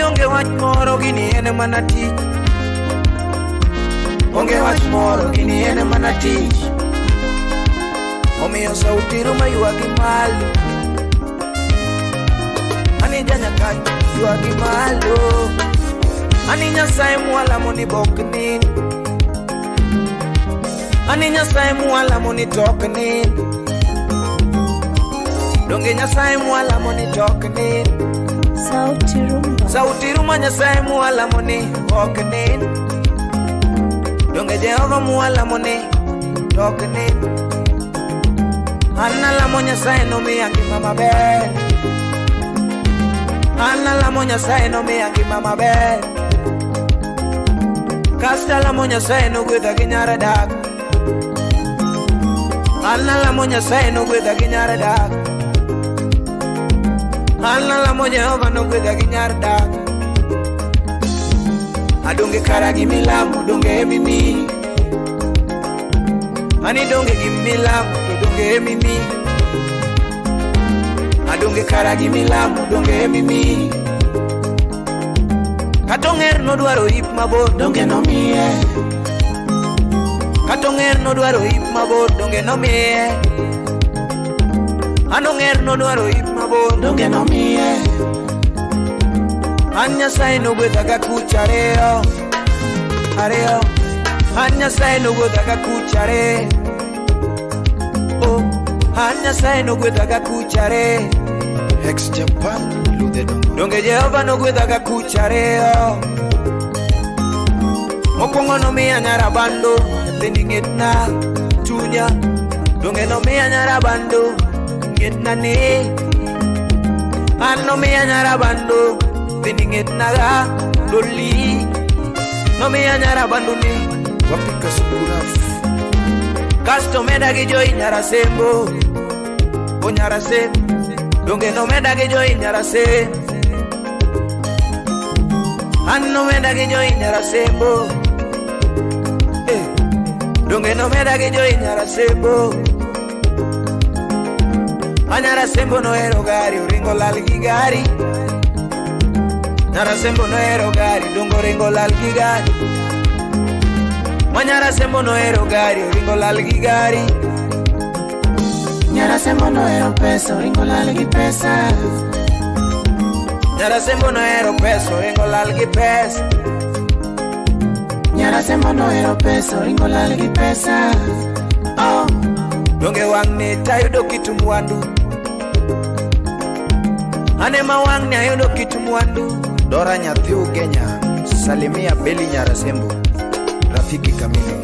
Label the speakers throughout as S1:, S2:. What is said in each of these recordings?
S1: onge wach moro gini ene mana tich. Onge wach moro gini ene mana tich. Omiyo sauti ruma yuagi malo. Ani janya kai yuagi malo. Ani Nyasaye mwala moni boknin. Ani Nyasaye mwala moni toknin. Donge Nyasaye mwala moni toknin. Sauti ruma Nyasaye mwala moni boknin. Donge Jehova mwala moni toknin. Anna la mo Nyasaye no mi angi mama be. Anna la mo Nyasaye no mi angi mama be. Kasta la mo Nyasaye no gweda ginyara dak. Anna la mo Nyasaye no gweda ginyara dak. Anna la mo Jehova no gweda ginyara dak. Adonge karagi milamu donge mimi. Ani donge gimilamu donge mimi. Adonge karagi milamu donge mimi. Katonger no duaro hip mabor donge no mie. Katonger no duaro hip mabor donge no mie. Anonger no duaro hip mabor donge no mie. Nyasaye no gwethaga kuchareo. Areo. Nyasaye no gwethaga kuchare. Oh, Nyasaye no gwethaga kuchare.
S2: Ex Japan lude
S1: donge Jehova no gwethaga kuchare. Mokwongo no miya nyarabando thini ng'etna chunya. Donge no miya nyarabando ng'etna ni. An no miya nyarabando thini ng'etna ga loli. No miya nyarabando ni
S2: wapika sukurafu.
S1: Kasto meda gi joy nyarasembo. O nyarasembo. Donge no meda gi joy nyarasembo. An no meda gi joy nyarasembo. Donge no meda gi joy nyarasembo. Nyarasembo no ero gari ringo lal gi gari. Nyarasembo no ero gari dongo ringo lal gi gari. Nyarasembo no ero gari ringo lal gi gari.
S3: Nyarasembo no ero pesa ringo lal gi pesa.
S1: Nyarasembo no ero pesa ringo lal gi pesa.
S3: Nyarasembo no ero pesa ringo lal gi pesa. Oh,
S1: donge wang ni tayudo kitu mwandu. Ane ma wang ni ayudo kitu mwandu.
S2: Dora nyathi ugenya. Salimia Beli Nyarasembo. Rafiki kamili.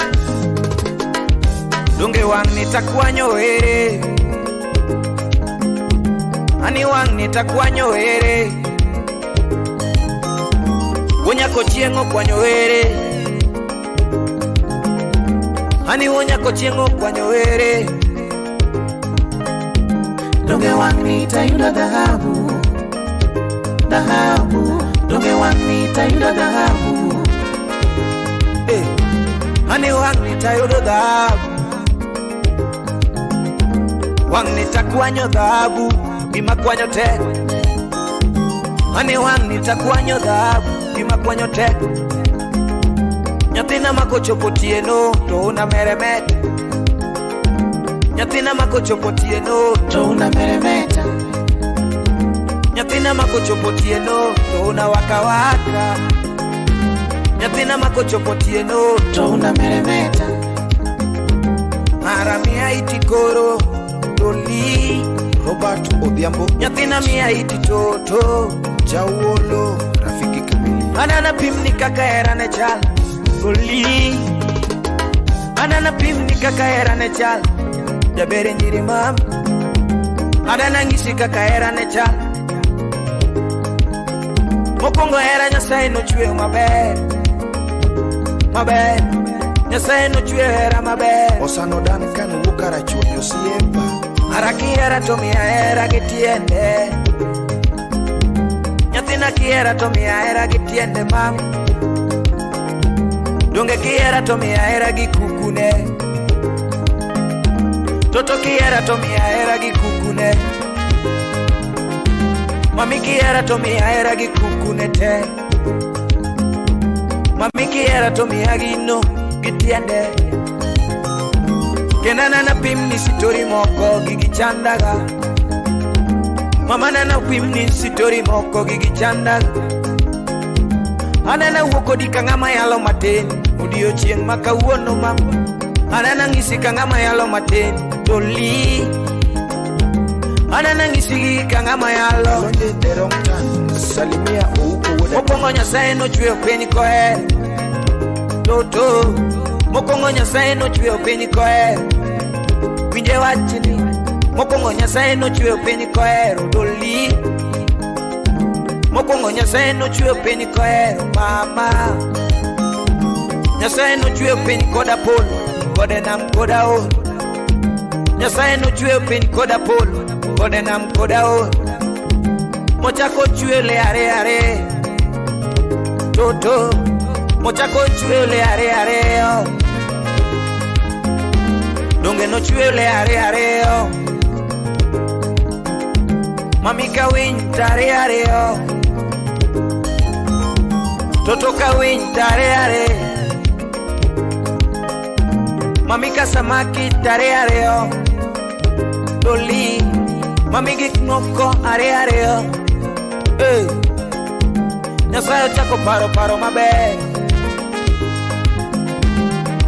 S1: Donge wang nitakwanyo ere. Ani wang nitakwanyo ere. Wonyako chiengo kwanyo ere. Ani wonyako chiengo kwanyo ere.
S3: donge wang nitayudo dhahabu. Dhahabu. Donge wang nitayudo dhahabu.
S1: Ani wang nitayudo dhahabu. Wang nitakwanyo dhahabu. Bima kwanyo tek. Ani wang nitakwanyo dhahabu. Bima kwanyo tek. Nyathina makochopo tieno to una meremeta. Nyathina makochopo tieno
S3: to una meremeta.
S1: Nyathina makochopo tieno to una waka waka. Nyathina makochopo tieno
S3: to una meremeta.
S1: Mara mia itikoro doli.
S2: Robert Odhiambo.
S1: Nyathina mia ititoto
S2: Jawolo rafiki kamili.
S1: Anana pimni kaka era ne chal doli. Anana pimni kaka era ne chal jabere njiri mam. Anana ngisi kaka era ne chal. Mokongo era Nyasaye no chwe maber. Maber. Nyasaye no chwe era maber.
S2: Osano dan kan wukara chuonyo siemba.
S1: Araki era to mia era gitiende. Nyathina kiera to mia era gitiende mam. Donge kiera to mia era gikukune. Toto kiera to mia era gikukune. Mami kiera to miya gi kukune te. Mami kiera to miya gi no gi tiende. Kenana na pim ni sitori moko gi chandaga. Mama na pim ni sitori moko gi chandaga. Anana wuoko di kangama yalo matin. Udio chieng makawuono mama. Anana ngisi kangama yalo matin. Doli. Anana ngisi kangama yalo.
S2: Londe derongtan. Salimia ouko wode.
S1: Mokongo Nyasaye no chwe peni koe. Toto. Mokongo Nyasaye no chwe peni koe. Winje wachini. Mokongo Nyasaye no chwe peni koe. Doli. Mokongo Nyasaye no chwe peni koe. Mama. Nyasaye no chwe peni koda polo. Kode nam koda o. Nyasaye no chwe peni koda polo. Kode nam koda o. Mochako chwe le are. Toto. Mochako chwe le are. Donge no chwe le are. Mami ka win tare. Toto ka win tare. Mami ka samaki tare. Doli. Mami gik ngoko are. Hey. Nyasaye chako paro maber.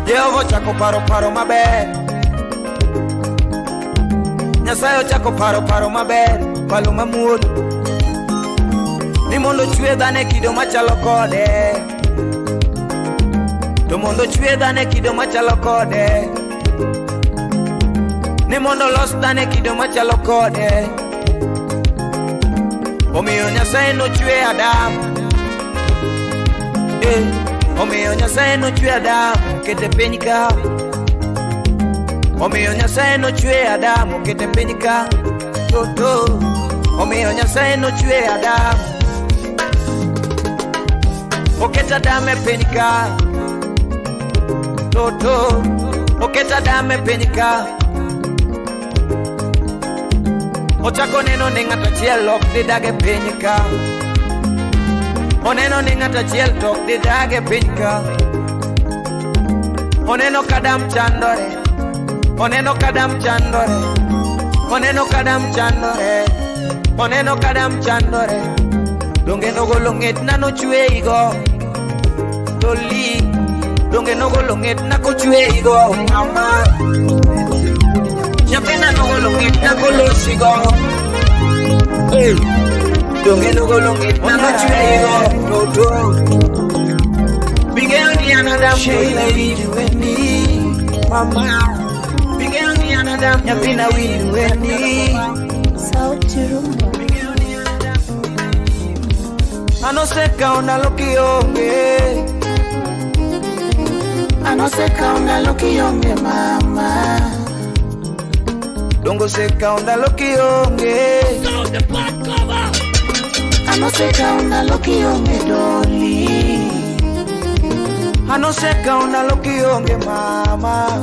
S1: Jehova chako paro maber. Nyasaye chako paro maber. Palo mamuodo. Ni mondo chwe dane kido machalo kode. To mondo chwe dane kido machalo kode. Ni mondo los dane kido machalo kode. Omiyo Nyasaye no chwe Adam. Omiyo Nyasaye no chwe Adam kete piny ka. Omiyo Nyasaye no chwe Adam kete piny ka. Toto. Omiyo Nyasaye no chwe Adam. Oketa Adam e piny ka. Toto. Oketa Adam e piny ka. Ochako neno ni ng'ato achiel ok dhi dag e piny ka. Oneno ni ng'ato achiel to ok dhi dag e piny ka. Oneno ka Adam chandore. Oneno ka Adam chandore. Oneno ka Adam chandore. Oneno ka Adam chandore. Donge nogolo ng'etna nochweyigo. Doli. Donge nogolo ng'etna kochweyigo. Mama. Nyathina nogolo ng'etna kolosigo. Donge nogolo ng'etna kochweyigo. Toto. Bing'eyo ni an Adam Sheila winj wendi. Mama. Bing'eyo ni an Adam nyathina winj wendi.
S4: Sauti Rumba.
S1: Anoseka ndalo kionge.
S3: Anoseka ndalo kionge mama.
S1: Dongo seka ndalo kionge.
S3: Anoseka ndalo kionge Doli.
S1: Anoseka ndalo kionge mama.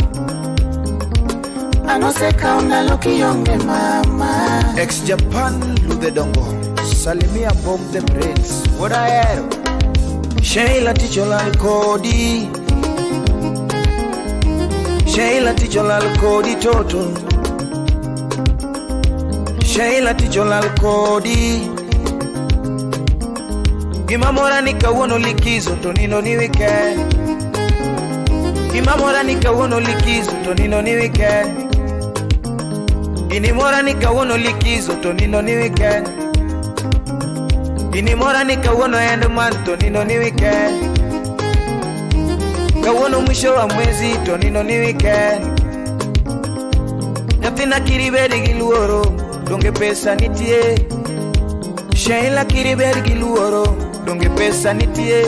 S3: Anoseka ndalo kionge mama.
S2: Ex-Japan Lude Dongo. Salimia Bob the Prince.
S1: What I had. Sheila Ticholal Kodi. Sheila Ticholal Kodi Toto. Sheila Ticholal Kodi. Imamora nikawuono likizo to nino ni weekend. Imamora nikawuono likizo to nino ni weekend. Inimora nikawuono likizo to nino ni weekend. Inimora nikawuono end month to nino ni weekend. Kawuono mwisho wa mwezi to nino ni weekend. Nyathina kiribedi gi luoro. Donge pesa nitie. Sheila kiribedi gi luoro. Donge pesa nitie.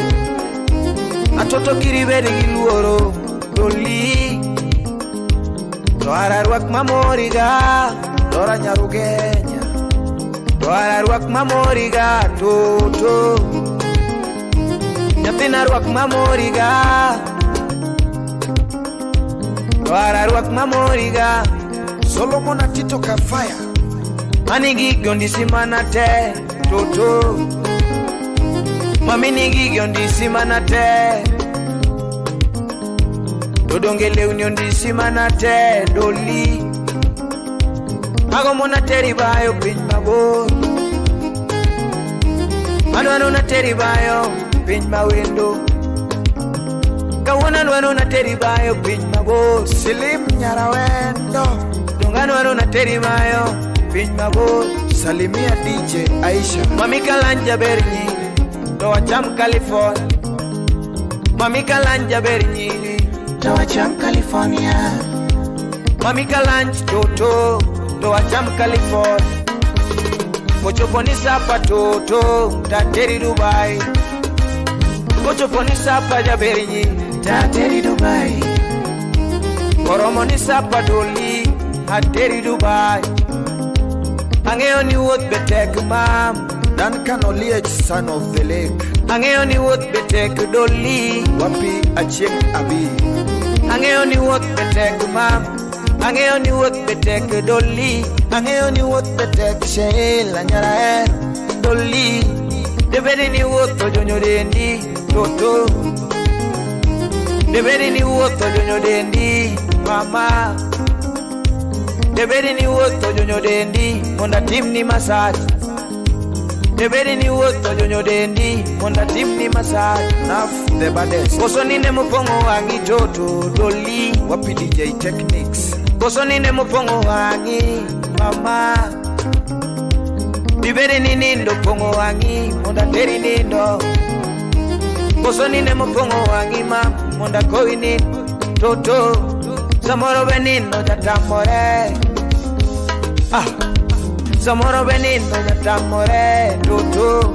S1: Atoto kiribedi gi luoro. Doli. Doara ruak mamoriga. Dora nyarugenya. Doara ruak mamoriga. Toto. Nyathina ruak mamoriga. Doara ruak mamoriga.
S2: Solomon Atito Kafaya.
S1: Anigi gondi simana te. toto Mami nigigyo ndisi manate Dodongele unyo ndisi manate Doli Ago mona teri bayo pin mabo Anwano na teri bayo pin ma window Kawana nwano na teri bayo pin mabo
S2: Slim Nyarawendo
S1: Dongano na teri bayo pin mabo
S2: Salimia DJ Aisha
S1: Mami kalanja berni Doa cham California Mami kalanja berni
S3: Doa cham California
S1: Mami kalanj toto Doa cham California Kochoponi sapa toto Tateri Dubai Kochoponi sapa jaberni
S3: Tateri Dubai
S1: Koromoni sapa doli Tateri Dubai Angeo ni woth betek mam
S2: Duncan Oliech, son of the lake.
S1: Angeo ni woth betek doli
S2: Wapi Achieng Abi.
S1: Angeo ni woth betek mam Angeo ni woth betek doli Angeo ni woth betek Sheila Nyarae doli Debedi ni woth ojonyo dendi toto Debedi ni woth ojonyo dendi mama Debedi ni woth ojonyo dendi Monda tim ni massage Debedi ni woth ojonyo dendi Monda tim ni massage
S2: Naf the baddest.
S1: Koso nine mupongo wangi toto doli
S2: Wapi DJ Techniques.
S1: Koso nine mupongo wangi mama Debedi ni nindo pongo wangi Monda teri nindo Koso nine mupongo wangi mama Monda koi nindo toto Samoro benino jatamore Samoro benino jatamore toto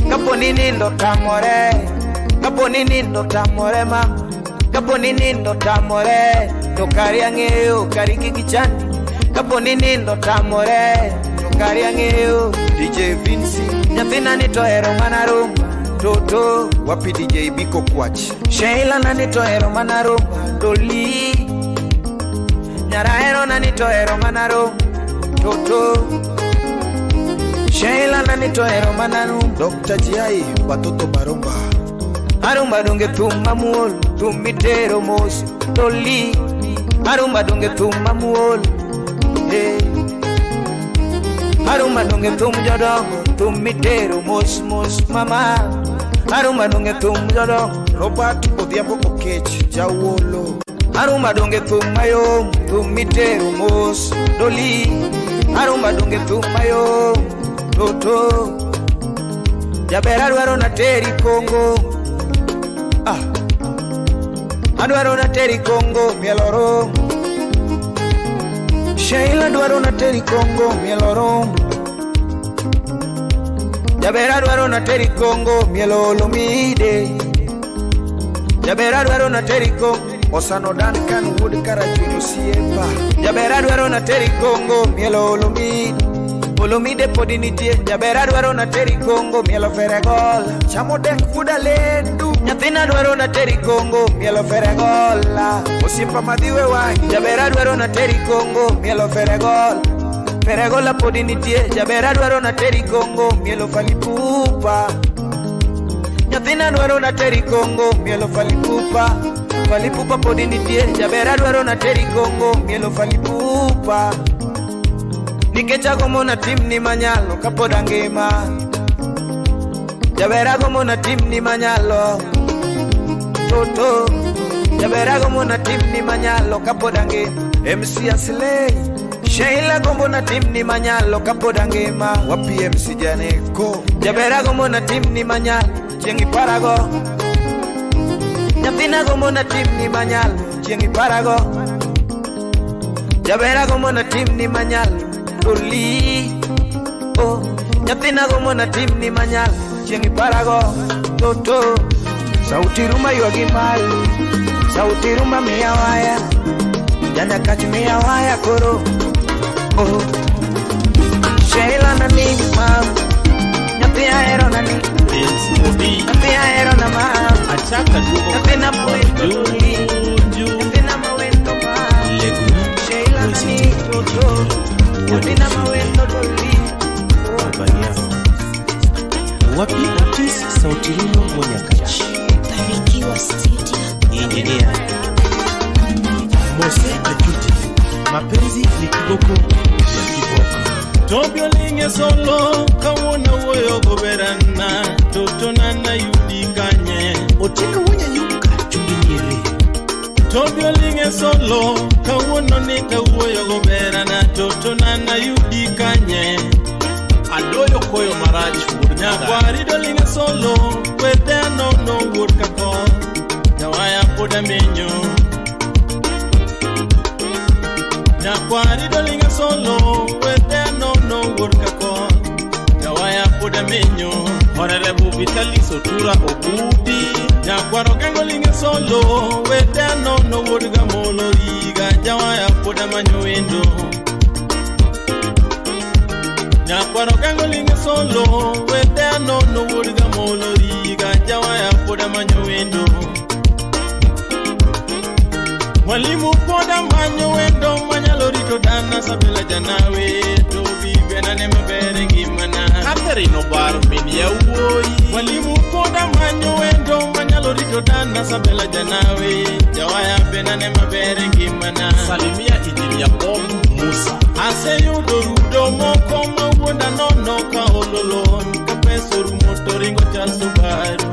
S1: Kaponi nindo tamore Kaponi nindo tamore ma Kaponi nindo tamore Tokari angeo kari kikichandi Kaponi nindo tamore Tokari angeo
S2: DJ Vinci.
S1: Nyathina nitohero mana rumba toto
S2: Wapi DJ Biko Kwach.
S1: Sheila na nitohero mana rumba doli Nyaraero na nitohero mana rumba toto Sheila na nitohero mana rumba
S2: Dr. Jiai Watoto Barumba.
S1: Arumba donge tumma muol Tummitero mos doli Arumba donge tumma muol Arumba donge tum jodongo Tummitero mos mama Arumba donge tum jodongo
S2: Robert Odhiambo Okech Jawolo.
S1: Arumba donge mayom Tummitero mos doli Arumba donge mayom toto Jabera dwaro na teri Kongo Adwaro na teri Kongo mieloro Sheila dwaro na teri Kongo mieloro Jabera dwaro na teri Kongo mielolo mide Jabera dwaro na teri Kongo
S2: Osano Duncan Wood Karajunu Siemba.
S1: Jabera dwaro na teri Kongo mielolo mide Olomide podinitie Jabera dwaro na teri Kongo mielo feregol
S2: Chamo dek Wuda Lendu.
S1: Nyathina dwaro na teri Kongo mielo feregola
S2: Osimpa madhiwe wangi.
S1: Jabera dwaro na teri Kongo mielo feregol Feregola podinitie Jabera dwaro na teri Kongo mielo falipupa Nyathina dwaro na teri Kongo mielo falipupa Falipupa podinitie Jabera dwaro na teri Kongo mielo falipupa Nikecha gomo na tim ni manyalo kapoda ngima Jabera gomo na tim ni manyalo toto Jabera gomo na tim ni manyalo kapoda ngima
S2: MC Aslay.
S1: Sheila gomo na tim ni manyalo kapoda ngima
S2: Wapi MC Janeko.
S1: Jabera gomo na tim ni manyalo Chiengi parago Nyathina gomo na tim ni manyalo Chiengi parago Jabera gomo na tim ni manyalo doli Nyathina gomo na tim ni manyalo Chiengi parago toto Sauti rumba yuagi malu Sauti rumba miya waya Jana kachi miya waya koro Sheila na nini mam Nyathina ero na nini Nyathina ero na mam Nyathina mwendo doli Nyathina mwendo mam Sheila na nini toto Nyathina mwendo doli
S5: Tanzania. Wapi Otis sauti hilo mwenye kachi.
S4: Barikiwa studio.
S5: Engineer Mose Akuti. Mapenzi ni kiboko ya kiboko.
S6: Tobio linge solo kawona woyo goberana totona na yudi kanye
S5: Otika wonya yuka chunginyiri.
S6: Tobio linge solo kawona nika woyo goberana totona na yudi kanye Adoyo koyo maraj furnya Kwarido linge solo wede no wood kako Nawaya poda menyo Kwarido linge solo wede no wood kako Nawaya poda menyo Honorable Vitalis Otura Ogubi Kwaro gengo linge solo wede no wood gamolo iga Jawaya poda manyo endo Kwaro gengo linge solo wede no wood gamolo iga Jawaya poda manyo endo Mwalimu poda manyo wendo manyalo rito dana sabela janawe to bibena ne mabere ngimana Catherine Obar min yawoi Mwalimu poda manyo wendo manyalo rito dana sabela janawe Jawaya bena ne mabere ngimana Salimia Engineer Bob Musa Aseyudo rudo moko mawuonda nono ka ololon ka peso rumo ringo chal Subaru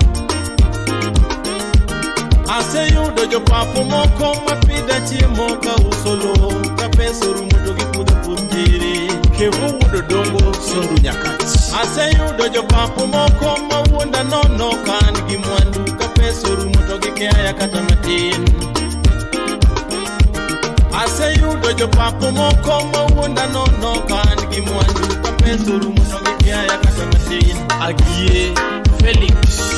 S6: Aseyudo jopapo moko mapida chiemo ka usolo ka peso rumo to gipudha puntiri Kevo wudo dongo sondu nyakach Aseyudo jopapo moko mawuonda nono kan gi mwandu ka peso rumo to gikeaya kata matin Aseyudo jopapo moko mawuonda nono kan gi mwandu ka peso rumo to gikeaya kata matin Agie Felix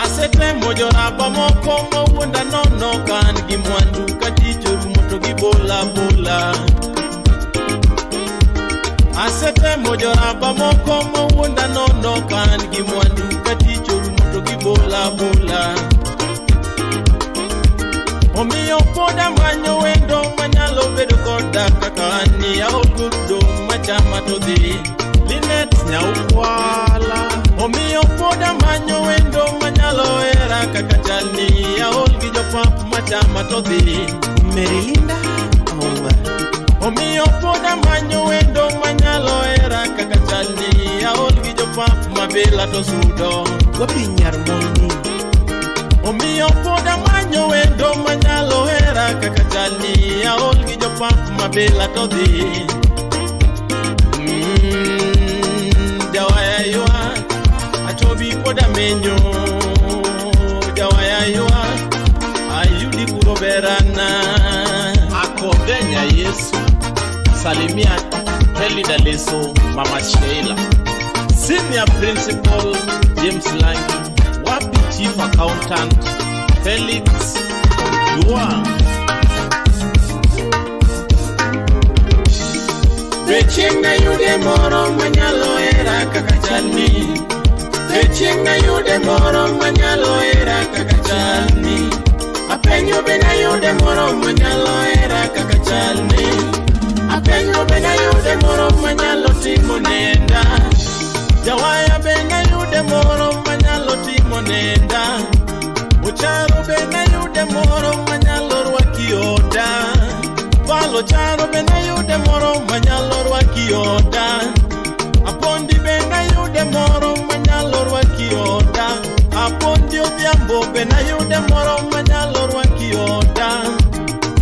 S6: Asetemo joraba moko mawuonda nono kan gi mwandu katicho rumo to gi bola bola Asetemo joraba moko mawuonda nono kan gi mwandu katicho rumo to gi bola bola Omiyo poda manyo wendo manyalo bedo koda kaka ni ya ogurudo machama to dhi Linet nyaukwala Omiyo poda manyo wendo manyalo era kaka chalni ya olgi jopap machama to dhi
S5: Merilinda Aumba.
S6: Omiyo poda manyo wendo manyalo era kaka chalni ya olgi jopap mabela to sudo
S5: Wapi Nyarmoni.
S6: Omiyo poda manyo wendo manyalo era kaka chalni ya olgi jopap mabela to dhi Jawaya yua Achobi poda menyo Jawaya yua Ayudi kuroberana Akodenya Yesu Salimia Helida Leso Mama Sheila Senior Principal James Langi Wapi Chief Accountant Felix Dua Bechenga yude moro manyalo era kaka chalni Bechenga yude moro manyalo era kaka chalni Apenyo bena yude moro manyalo era kaka chalni Apenyo bena yude moro manyalo timo nenda Jawaya bena yude moro manyalo timo nenda Ucharo bena yude moro manyalo rwaki oda Palo charo bena yude moro manyalo rwaki oda Apondi bena yude moro manyalo rwaki oda Apondi odhiambo bena yude moro manyalo rwaki oda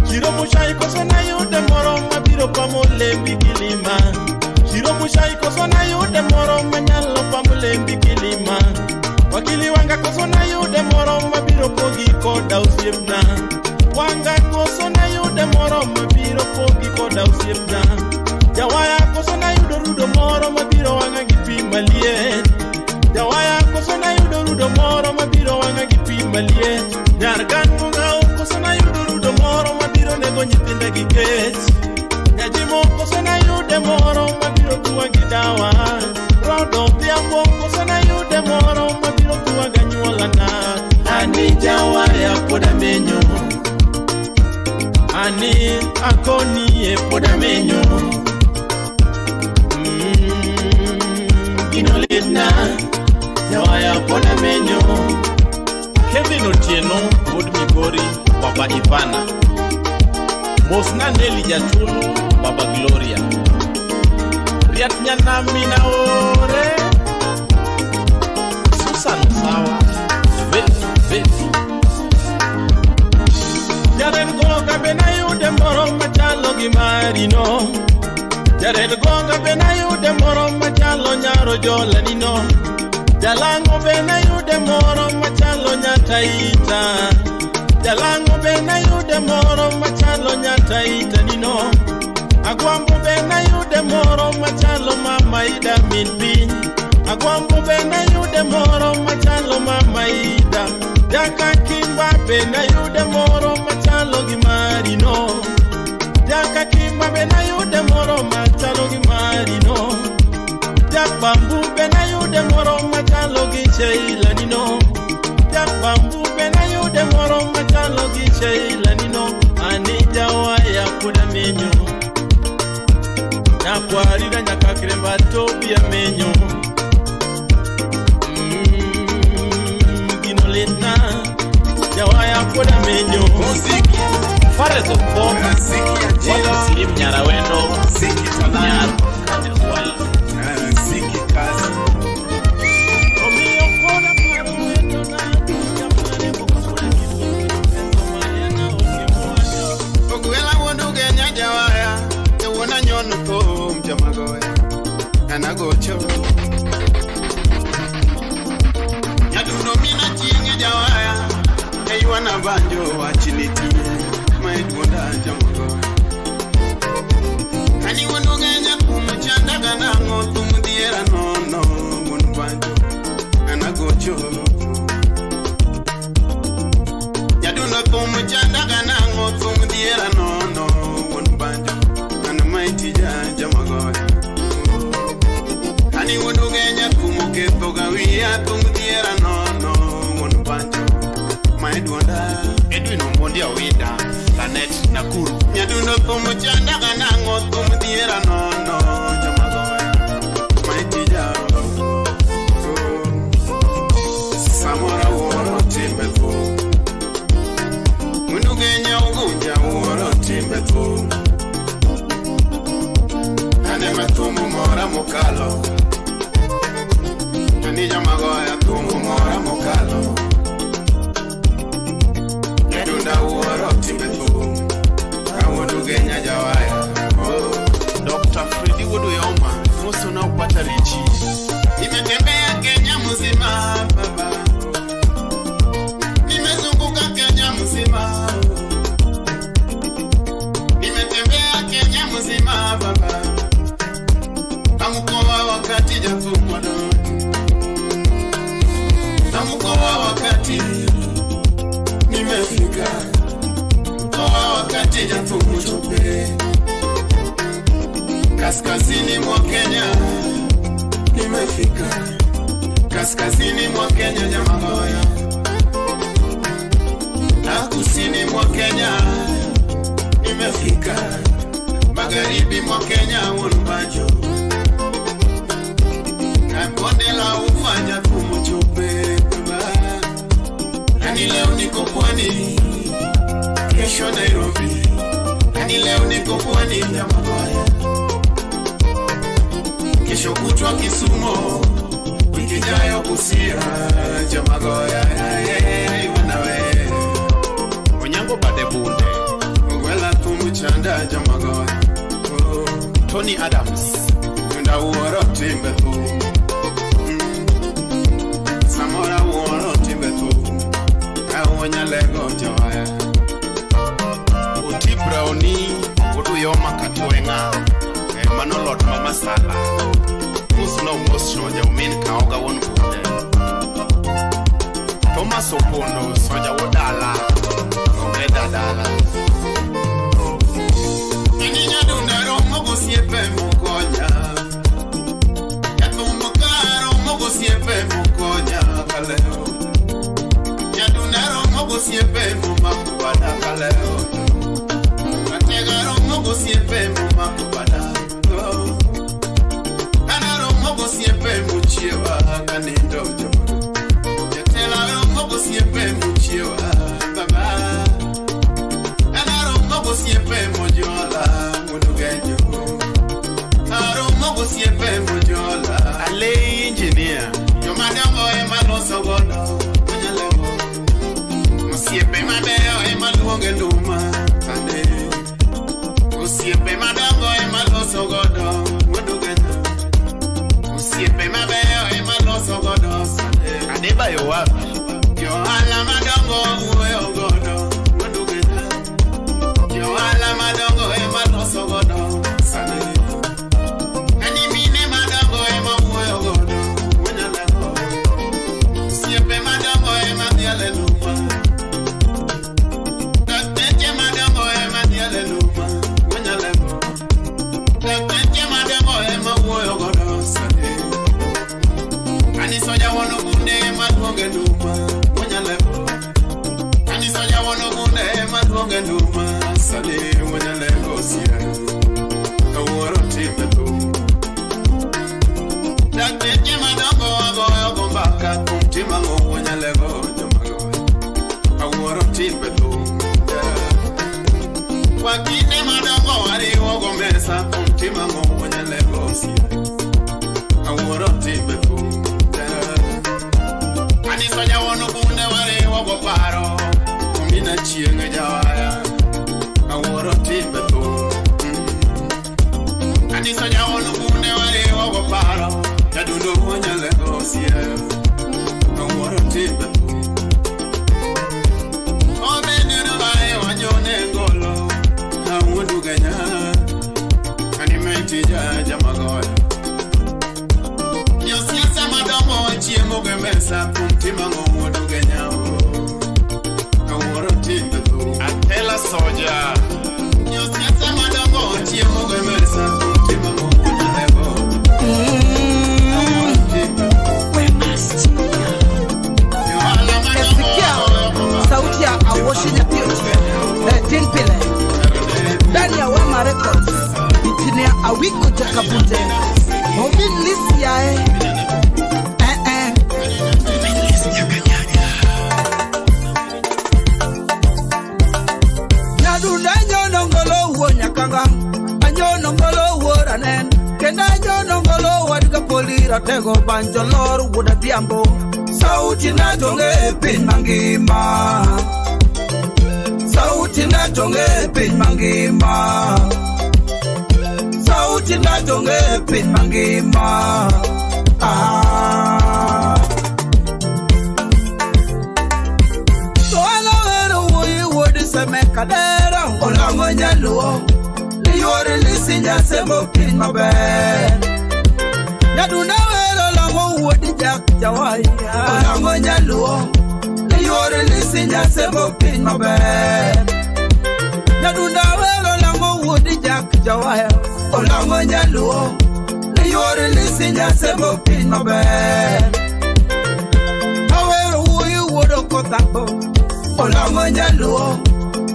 S6: Chiro mushaiko sona yude moro mabiro pamolembi kilima Chiro mushaiko sona yude moro manyalo pamolembi kilima Wakili wanga kosona yude moro mabiro pogi koda usiepna Wanga kosona yude moro mabiro pogi koda usiepna Jawaya kosona yudo rudo moro mabiro wanga gipi maliet Jawaya kosona yudo rudo moro mabiro wanga gipi maliet Nyargan mungao kosona yudo rudo moro mabiro nego nyitinde gikech Nyajimo kosona yude moro mabiro kuwa gidawa Rodo dhiambo kosona yude moro mabiro kuwa ganyuolana Ani jawaya poda menyo Ani akoni e poda menyo
S5: Mama Ivana, Mosna Nelly Jatulu, Baba Gloria, Riat Nyanami na ore, Susan Sawa, Vefi. Jared Gonga benayu de moro machalo gimarino. Jared Gonga benayu de moro machalo nyaro jolanino. Jalango benayu de moro machalo nyataita. Jalango benayu de moro machalo nyataita nino. Agwambo benayu de moro machalo mama ida milbi. Agwambo benayu de moro machalo mama ida. Jaka kimba benayu de moro machalo gimarino. Jaka kimba benayu de moro machalo gimarino. Jak bambu benayu de moro machalo gicheila nino. Jak bambu benayu de moro machalo gicheila nino. Anija waya kuda menyo. Nakwarira nyakakiremba tobia menyo. Letna Jawaya kuda menyo Muziki Fares of Pop Waka Silim Nyarawendo Nyar Wala
S6: Ziki kazi
S5: Omio koda paruendo na Jamane mokura Mayana okimwajo
S6: Okuela wonu genya jawaya Tewona nyono po mjamagoya Anagocho Yadunomina chingi jawaya Eywana banjo wachiniti Maitwanda jamogo Kani wanu genya kumchanda ganango Tumudiera nono Wanu banjo Anagocho Yaduno kumchanda ganango Tumudiera nono Wanu banjo Anamaitija jamogo Kani wanu genya kumuketo gawia Tumudiera nono Wanu banjo Maitwanda Edwin Omondia Wida Lanet Nakuru Nyaduno kumuchanda ganango Tumudiera nono Jamagoya Maitija Samora woro timbetu Munugenya ugunja woro timbetu Anema tumu mora mukalo Ani Jamagoya tumu mora mukalo Yadunda woro timbetu Awudugenya jawaya Dr. Freddy Wudu Yoma Musu na upata richi Nimetembea Kenya mzima baba Nimezunguka Kenya mzima Nimetembea Kenya mzima baba Namukoa wakati jatumwa Namukoa wakati Nimefika Mkoa wakati jatumwa chope Kaskazini mwa Kenya Nimefika Kaskazini mwa Kenya Jamagoya Na kusini mwa Kenya Nimefika Magharibi mwa Kenya Wolubanjo Na bonde la ufanya kumuchupe Nani leo niko pwani Kesho Nairobi Nani leo niko pwani Jamagoya Kesho kutwa Kisumu Wiki jayo Busia Jamagoya Iwanawe Onyango Bade Bunde Mwela tumuchanda Jamagoya Tony Adams Yunda uoro timbetu Samora uoro timbetu Awonya lego jawaya Uti Browni Udu yoma katuenga Manolot mama sala Musno mushoja umini kaoga wonu bude Thomas Opondo soja wodala Omeda dala Ini nyadunda romo gosiepe mukonya Yatumbo karo mogo siepe mukonya kaleo Nyadunda romo gosiepe mumakubada kaleo Matega romo gosiepe mumakubada Siempre muchiewa kanindo jo Yatela romo siempre muchiewa baba maduonge nduma sande. Osiepe madongo ema loso godo mwandu Kenya. Osiepe mabeyo ema loso godo sande.
S5: Adeba yo wapi?
S6: Johala madongo uwe godo mwandu Kenya. Johala madongo ema loso godo sande. Kanimine madongo ema uwe godo mwana lego. Osiepe madongo ema diale luma. Kateche madongo ema diale luma mwana lego. Kateche madongo ema uwe godo sande. Anisoja wono kunde ema duonge nduma mwana lego. Anisoja wono kunde ema duonge nduma sande mwana lego siya. Kaworo timbe tu. Kateche madongo agoyo gombaka kumtima ngo mwana lego jomago. Kaworo timbe tu. Wakine madongo wari wogomesa kumtima ngo mwana lego siya. Kaworo timbe tu. Anisoja wono kunde wari wogo paro kumina chienge jawaya. Kaworo timbe tu. Anisoja wono kunde wari wogo paro jadundo mwana lego siya. Kaworo timbe tu. Omenero bae wajone ngolo na mwandu Kenya. Animetija jamagoya. Yo siasa madongo chiemo gemesa kumtima ngo mwandu Kenya. Kaworo timbe tu.
S5: Atela soja.
S6: Yo siasa madongo chiemo gemesa kumtima ngo mwandu lego. Kaworo timbe tu. Johala madongo
S7: Sauti ya Awoshinya Beauty, Tinpile, ndani ya Wema Records, Engineer Awiko Jakabute, Mobin Lisiae, Nyadunda nyonongolo uo nyakanga, anyonongolo uo ranen, kenda nyonongolo wadika polira tego banjolor wuda diambo, sauti na tonge pin mangima. Sauti na tonge pin mangima. Sauti na tonge pin mangima. So ala wui wodi se me kadera olango nyaluo ni yore lisinya sebo pin mabe. Nyaduna wero lango wodi jak jawai olango nyaluo ni yore lisinya sebo pin mabe. Nyaduna wero lango wodi jak jawai olango nyaluo ni yore lisinya sebo pin mabe. Awero wui wodo kotako olango nyaluo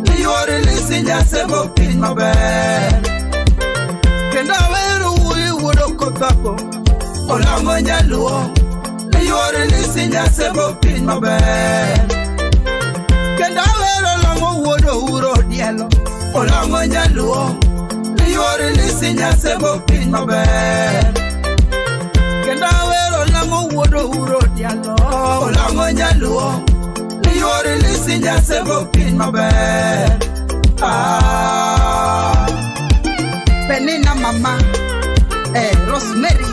S7: ni yore lisinya sebo pin mabe. Kenda wero wui wodo kotako olango nyaluo ni yore lisinya sebo pin mabe. Kenda wero lango wodo uro dielo olango nyaluo ni yore lisinya sebo pin mabe. Kenda wero lango wodo uro dielo olango nyaluo ni yore lisinya sebo pin mabe. Penina mama, Rosemary,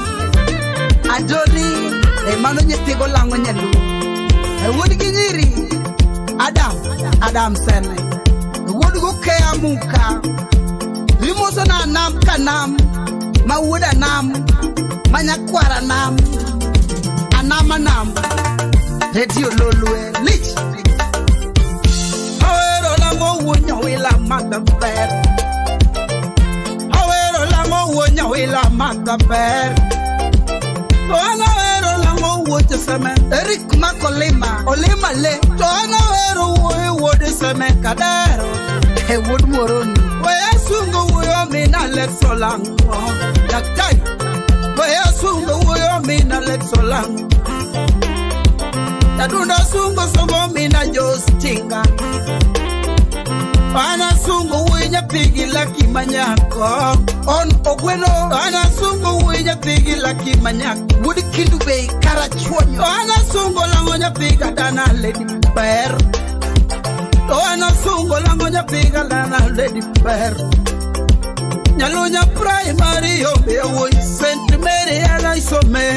S7: Adoni, Mano nyetigo lango nyalu. Wodi kinyiri, Adam Sene. Wodi go kea muka. Limoso na nam kanam, mawuda nam, manyakwara nam, anama nam. Radio Lolue, lich. Hawero lango wonya wila magaber. Hawero lango wonya wila magaber. Toana wero lango wote seme Eric Makolima Olima le Toana wero wote seme kadero He wood moroni Waya sungo woyo mina let solango Yakai Waya sungo woyo mina let solango Yadunda sungo sogo mina jostinga Ana sungo winya pigi laki manyako On ogweno Ana sungo winya pigi laki manyako Wudi kindu bei kara chonyo Ana sungo lango nya piga dana lady bear Toano sungo lango nya piga lana lady fair. Nyalonya primary ombe wo Saint Mary ala isome.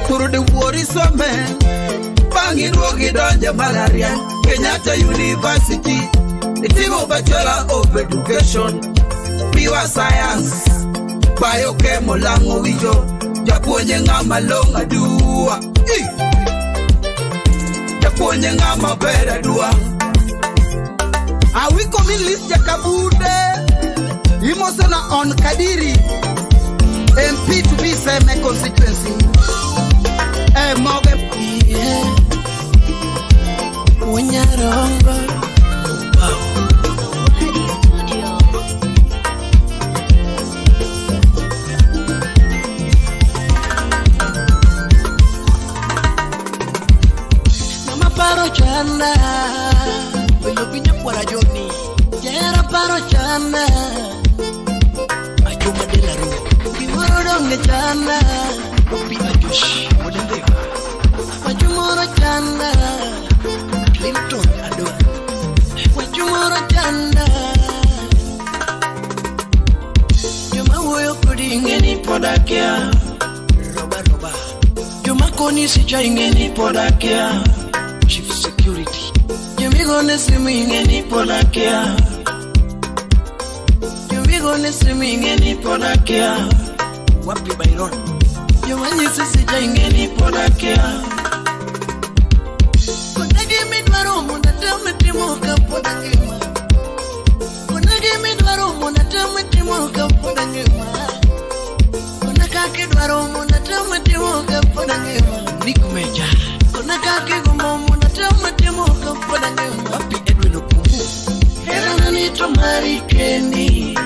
S7: Turu de wori some. Bangi rogi donja malaria Kenyatta University. Itigo Bachelor of Education. Pure Science. Biochem lango wijo. Japonye ngama longa dua. Japonye ngama bera dua. Awiko milis jakabude. Imosena on Kadiri. MP to be same constituency. Moge.
S3: Unyarongo. Mama paro chanda. Wilo pinya kwa rajoni. Jera paro chanda. Ajuma de la rue. Kimoro donge chanda. Kopi ajush. Modendewa. Wajumoro chanda. Clinton adon. Wajumoro chanda. Juma huyo kudingeni podakia. Roba. Juma koni sija ingeni podakia. Chief security. Jumigone simi ingeni podakia. Jumigone simi ingeni podakia. Wapi Byron. Juma nyisi sija ingeni podakia. Konagi midwaro muna tame timo kapoda ngima. Konagi midwaro muna tame timo kapoda ngima. Konakaki dwaro muna tame timo kapoda ngima. Nick Meja. Konakaki gumo muna tame timo kapoda ngima. Wapi Edwin Okumbu. Hera nito marikendi.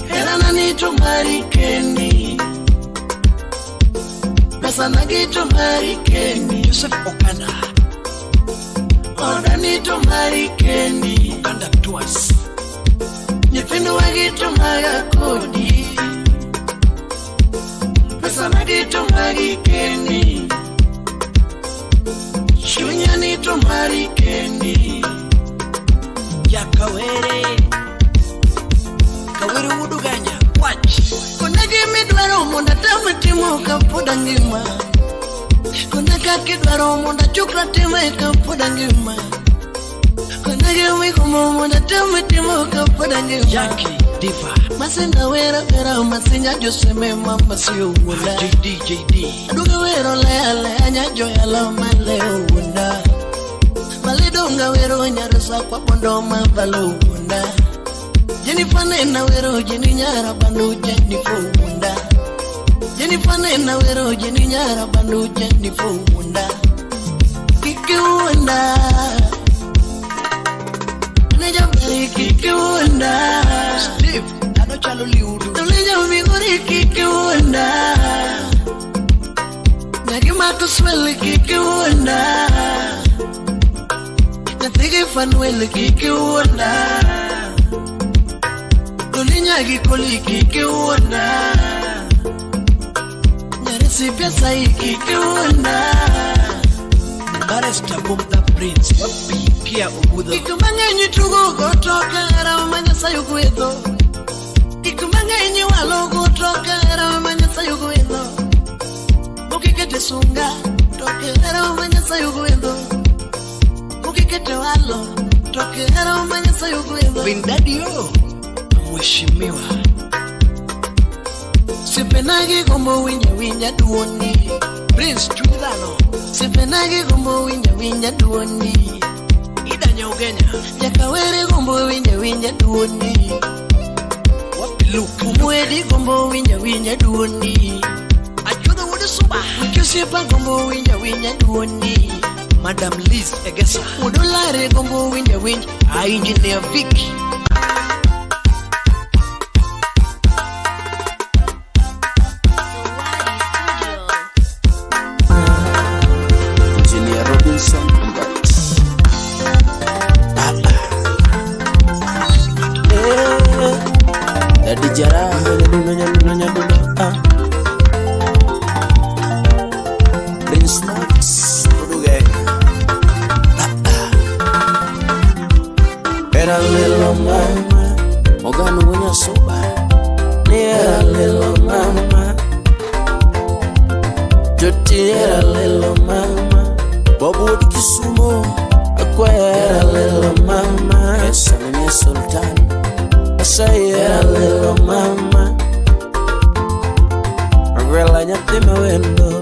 S3: Hera nito marikendi. Pesa nagito marikendi. Joseph Okana. Oda nito marikendi. Okanda Tuas. Nyefindu wagito magakodi. Pesa nagito marikendi. Shunya nito marikendi. Ya Kawere. Kawere uduganya. Watch. Konagi midwaro munda tame timo kapoda ngima. Konagi dwaro munda chukra time kapoda ngima. Konagi wikumo munda tame timo kapoda ngima. Jackie Diva. Masinda wera vera masinya joseme mama siyo wunda. JD. Aduga wero lele anya joya la maleo wunda. Malidonga wero nyarusa kwa bondo mabalo wunda. Jennifer nena wero jeni nyara bandu Jennifer wunda. Jennifer nena wero jeni nyara bandu Jennifer wunda. Kiki wunda. Neja bari kiki wunda. Steve, ano chalo liudu. Neja miguri kiki wunda. Nagi Maxwell kiki wunda. Natigi Fanuel kiki wunda. Nyagi koliki kiwanda. Nyarisi pesa iki kiwanda. Baresta Bumda Prince wapi kia ubudho. Ikumangenyi tugo gotoka ramanya sayugwedo. Ikumangenyi walo gotoka ramanya sayugwedo. Mukikete sunga toke ramanya sayugwedo. Mukikete walo toke ramanya sayugwedo. Windadio Mheshimiwa. Sipenagi gombo winya duoni. Prince Chudano. Sipenagi gombo winya duoni. Ida Nyaugenya. Jakawere gombo winya duoni. Wapi Luke. Mwedi gombo winya duoni. Ajuda wudu suba. Kusipa gombo winya duoni. Madam Liz Egesa. Udolare gombo winya. Engineer Vicky.
S8: Totiera lelo mama, Bobo di Kisumo, Aquera lelo mama, Esamine Sultan, Asayera lelo mama, Agrela Nyatima Wendo,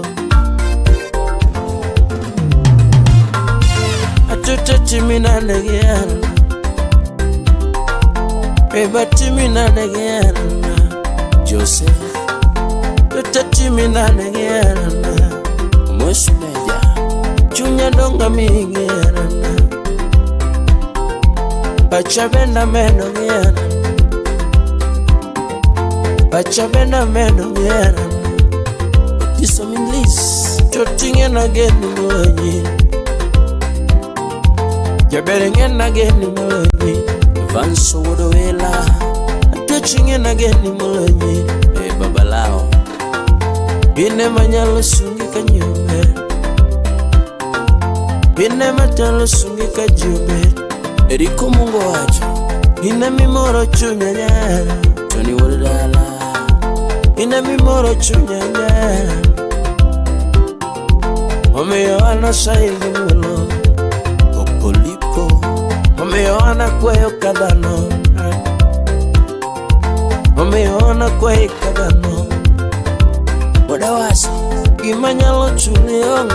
S8: Atuta Timina Negiana, Beba Timina Negiana, Joseph. Tatimina negerana Musmeja Chunya donga migerana Pachabenda meno gerana Pachabenda meno gerana Tiso minglis Chotinge na geni mwenye Jaberenge na geni mwenye Vanso wodowela Atochinge na geni mwenye Babalao Bine manyalo sungi kanyume Bine matalo sungi kajume Eriko mungo wacho Ina mimoro chunyanya Tony wadala Ina mimoro chunyanya Omeyo ana saili mulo Opolipo Omeyo ana kweyo kadano Omeyo ana kweyo kadano Wadawasi, Gimanyalo chulionge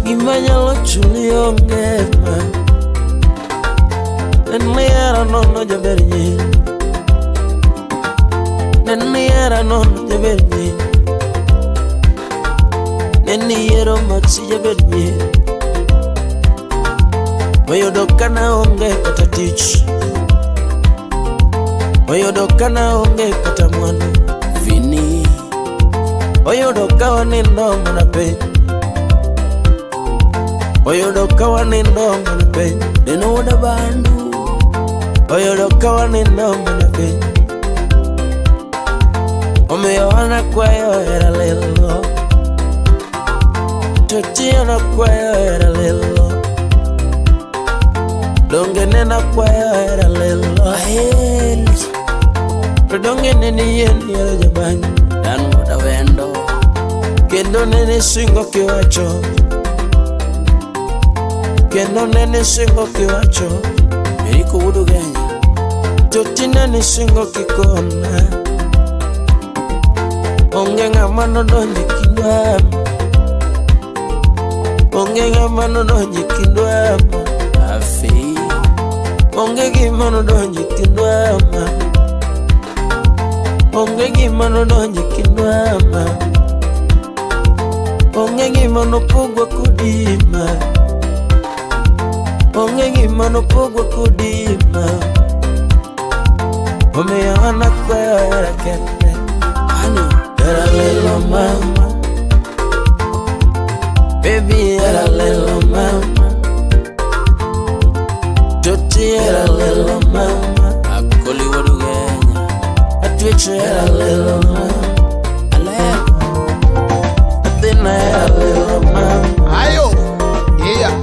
S8: Gimanyalo chulionge Nenliera nono jabernye Nenliera nono jabernye Nenliero maxi jabernye Oyodokana onge kata tich Oyodokana onge kata mwanu Vini Oyodoka wanindo manape Oyodoka wanindo manape Neno wada bandu Oyodoka wanindo manape Omeyoana kwayo era lelo Totiana kwayo era lelo Donge nena kwayo era lelo Aheli Perdonge nene yen yero jabani Dan wada wendo Kendo nene singo kiwacho Kendo nene singo kiwacho Eriko wudu genya Toti nene singo kikona Onge ngamano donji kindwama Onge ngamano donji kindwama Afi Onge gimano donji kindwama Onge gimano donji kindwama Onge gimano pugwa kudima Onge gimano pugwa kudima Omeyoana kwayo era kende Ani era lelo mama Baby era lelo mama Toti era lelo mama Akoli wadu genya Atwicho era lelo mama Alego Athena era lelo mama
S7: Ayo, yeah.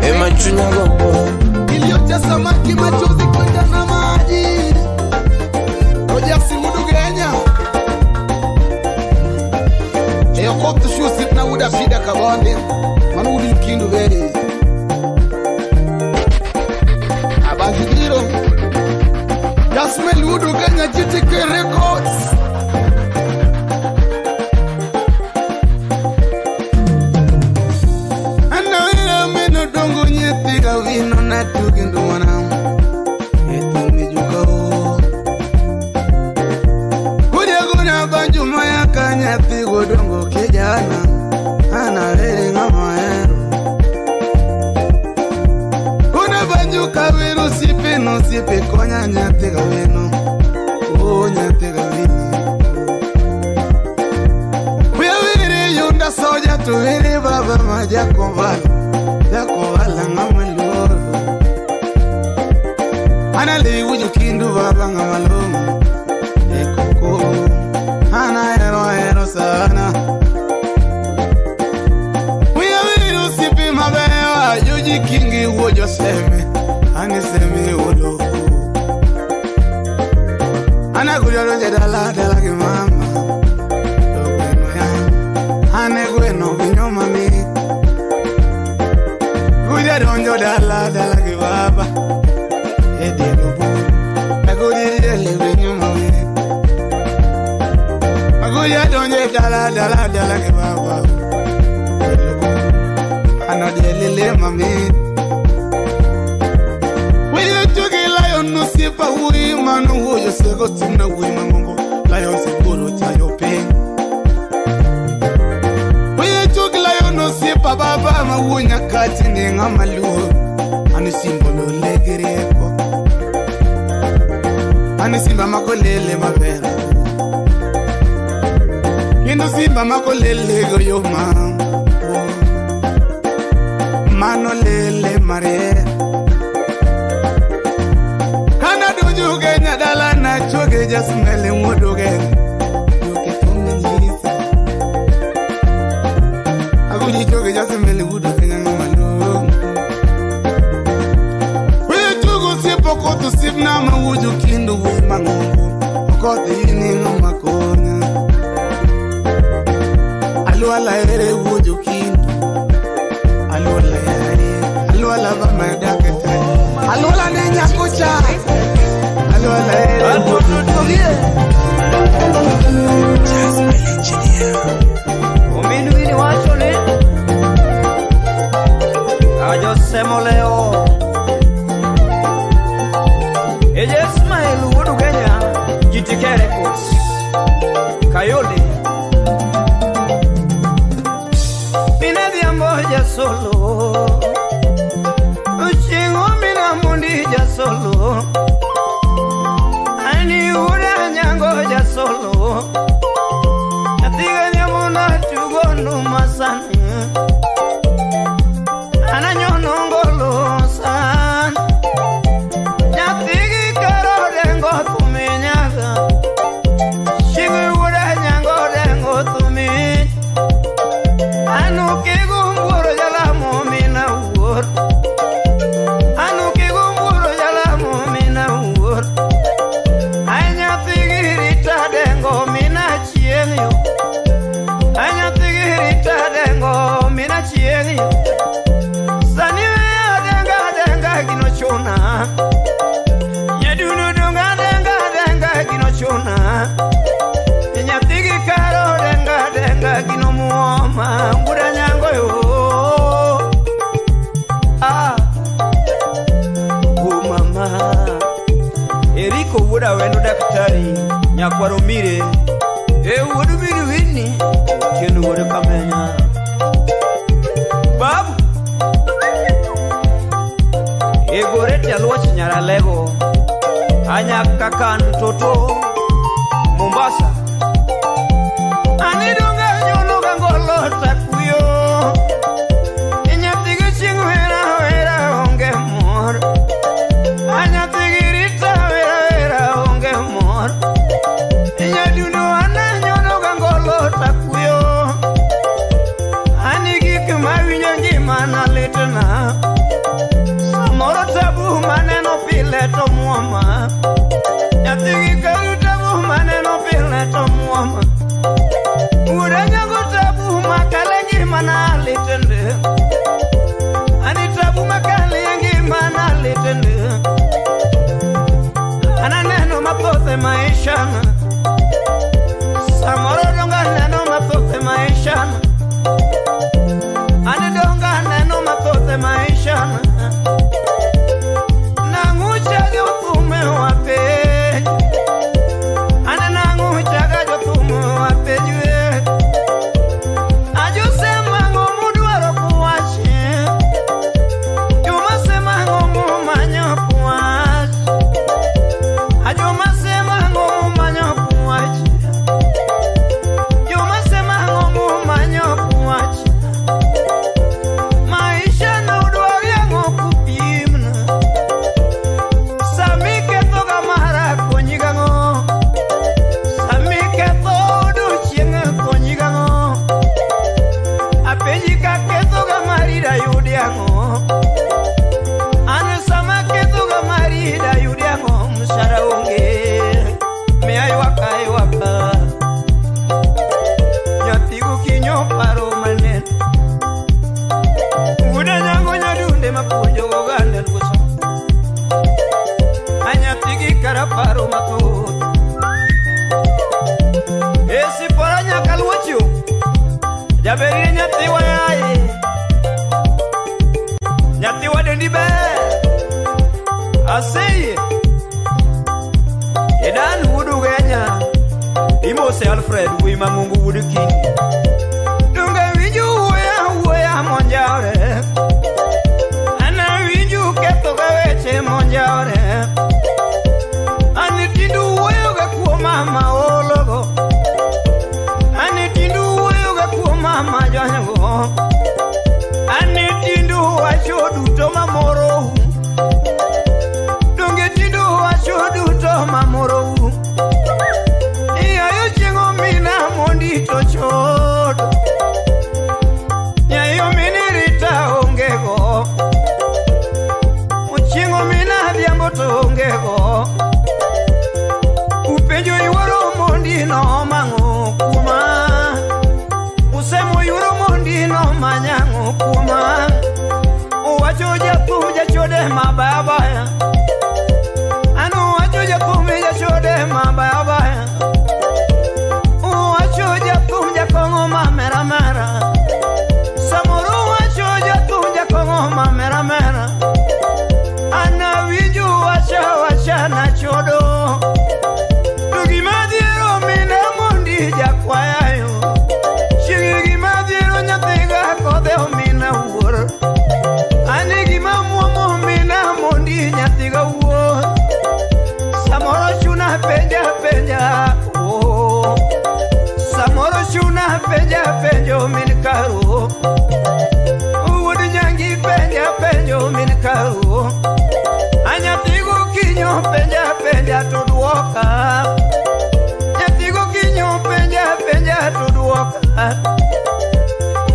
S8: Ema chunya gombo
S7: Iliyote samaki machozi kwenda na maji Roja simudu genya Eyo koptu shu sipna uda pida kabonde Manu udi lukindu vede Abajidiro Jasmine udu genya GTK Records Nyetiga wino na tugindu mwanam Etu mijuka o Kudia guna banju maya kanyati godongo kijana Ana rere ngama ero Kuna banju kawiru sipi no sipi konya nyetiga wino O nyetiga wini Kuya wiri yunda soja tu wiri baba maja kombali Yako wala ngamaloro Ana liwu jukindu baba ngamaloro Ekoko Ana ero sana Uya wiru sipi mabewa Yuji kingi uojo seme Ani seme ulo Ana kujaro jedala dala ki mama dala ke baba ana delele mami we jogi lion no sipa wi manu wo yo sego tina wi mango lion se bolo chayo pe we jogi lion no sipa baba ma wo nyakati ni ngamalu ani simbolo legereko ani simba makolele mabera Kino simba makolele go yo mano lele mare kana doju ge nyadala na choge jasmele wodoge yoke tonga nyisa aguli choge jasmele wodoge nyamalo we tugo sipo ko to sipna ma wuju kindo wo mango ko de yini ngamakonya Alwala ere wuju kindu Alwala ere Alwala ba madakata Alwala nenya kucha Alwala ere Just my engineer
S1: Uminu ini wachole Ajo semoleo Eje Ismail wudu Kenya GTK Records Kayole Solo Uchingo mina mundi ja solo Ani ura nyango ja solo Natiga nyamuna chugonu masani Ana nyono ngolo san Nyatigi karo dengo tuminyaga Shigu ura nyango dengo tuminyaga Anu kigu Anu ke gumburo jala mumina uor Anya tigirita dengo mina chienyo Anya tigirita dengo mina chienyo Saniwe denga gino chuna Nyedunu dunga denga gino chuna Nya tigi karo denga gino muoma Mbura nyango yo Eriko wuda wendo daktari nyakwaro mire wudu biru wini kenu wudu kamenya babu goreti alwach nyara lego anya kakan toto Mombasa anidunga nyono gangolo takuyo inyatiga chingwera onge mor anya tigirita vera onge mor inyaduno ana nyono gangolo takuyo anigi kemawinyo ngimana letna samoro tabu maneno pile to muoma nyatigi kalu tabu maneno pile to muoma uranya go tabu makale ngimana letende ani tabu makale ngimana letende ana neno mapote maishana samoro donga neno mapote maishana ani donga neno mapote maishana nangucha utume wape ana nangucha utume wape jue ajusema ngomudu warokuwache jumasema ngomu manyo kuwache ajumasema ngomu manyo kuwache jumasema ngomu manyo kuwache maisha na udwaria ngokupimna samike toga mara konyigango samike todu chinga konyigango apejika ketoga marida yudiango anu samake toga marida yudiango msara onge meai waka nyatigu kinyo paro manen uda nyango nyadunde makunjo gogande luso anyatigi karaparo matut esi poranya kalwochi Jaberi nyati wayaye nyati wadendi be aseye edan wudu genya imose Alfred wima Mungu wudu king dunga wiju waya monjare ana wiju keto gaweche monjare ani tindu waya gakuo mama ologo ani tindu waya gakuo mama jango ani tindu washodu to mamoro dunga tindu washodu to mamoro iya chengo mina mondi to chodo nyayo minirita ongego chengo mina diambo to ongego upenjo iwaro mondi no mango kuma usemo yuro mondi no manyango kuma uwachoja kuja chode mabaya ano wachoja kuja chode mabaya uwachoja kuja kongo mamera mera samoro wachoja kuja kongo mamera mera ana wiju washa na chodo Tugi madiro mina mundi jakwayo Shigi madiro nyatega kode mina uor Anigi mamuamo mina mundi nyatiga uor Samoro chuna penja oh Samoro chuna penjo minkaru Uwodu nyangi penjo minkaru Anyatigo kinyo penja tuduoka Nyatigo kinyo penja tuduoka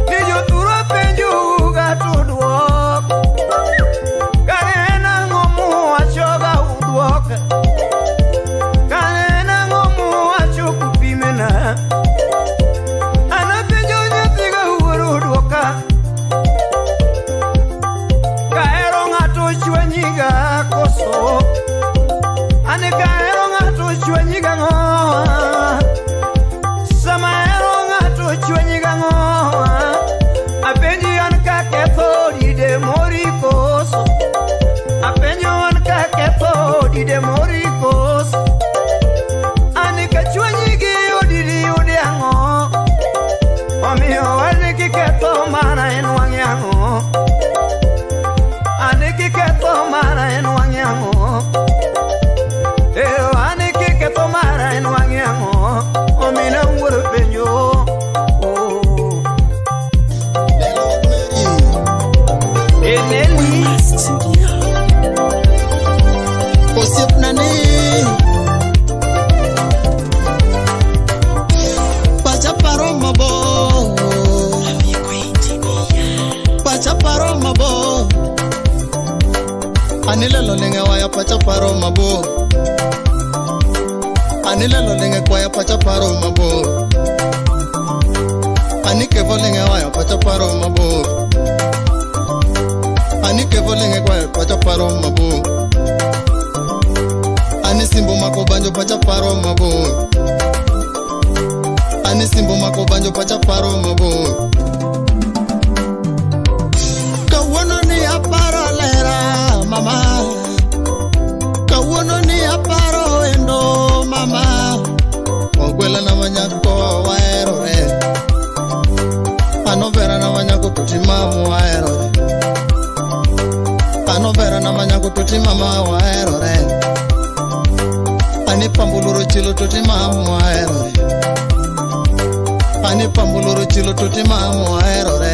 S1: Nijo turo penjuga tuduoka Karena ngomu wachoga uduoka Karena ngomu wachoku pimena Ana penjo nyatiga uduoka Kaero ngato chwenyiga koso Ane kaero ngato chwenyiga ngo Samaero ngato chwenyiga ngo Apenji anka keto dide mori koso Apenjo anka keto dide mori koso Ane ka chwenyigi odidi udiango Omio ane kiketo mana enwangiango Ane kiketo mana enwangiango Ane kiketo mana enwangiango Omina nguru penjo Eneli
S6: Osip nani Pachaparo mabo Pachaparo mabo Anilelo lenge waya pachaparo mabo Anilelo lenge kwaya pachaparo mabo Anikevo lenge waya pachaparo mabo Anikevo lenge kwaya pachaparo mabo Anisimbo makobanjo pachaparo mabo Anisimbo makobanjo pachaparo mabo Kawono ni aparo lera mama Kawono ni aparo endo mama Ogwela na manyako waerore Anovera na manyako tutimamu waerore Anovera na manyako tutimama waerore Ani pambuluro chilo tutimamu waerore Ani pambuluro chilo tutimamu waerore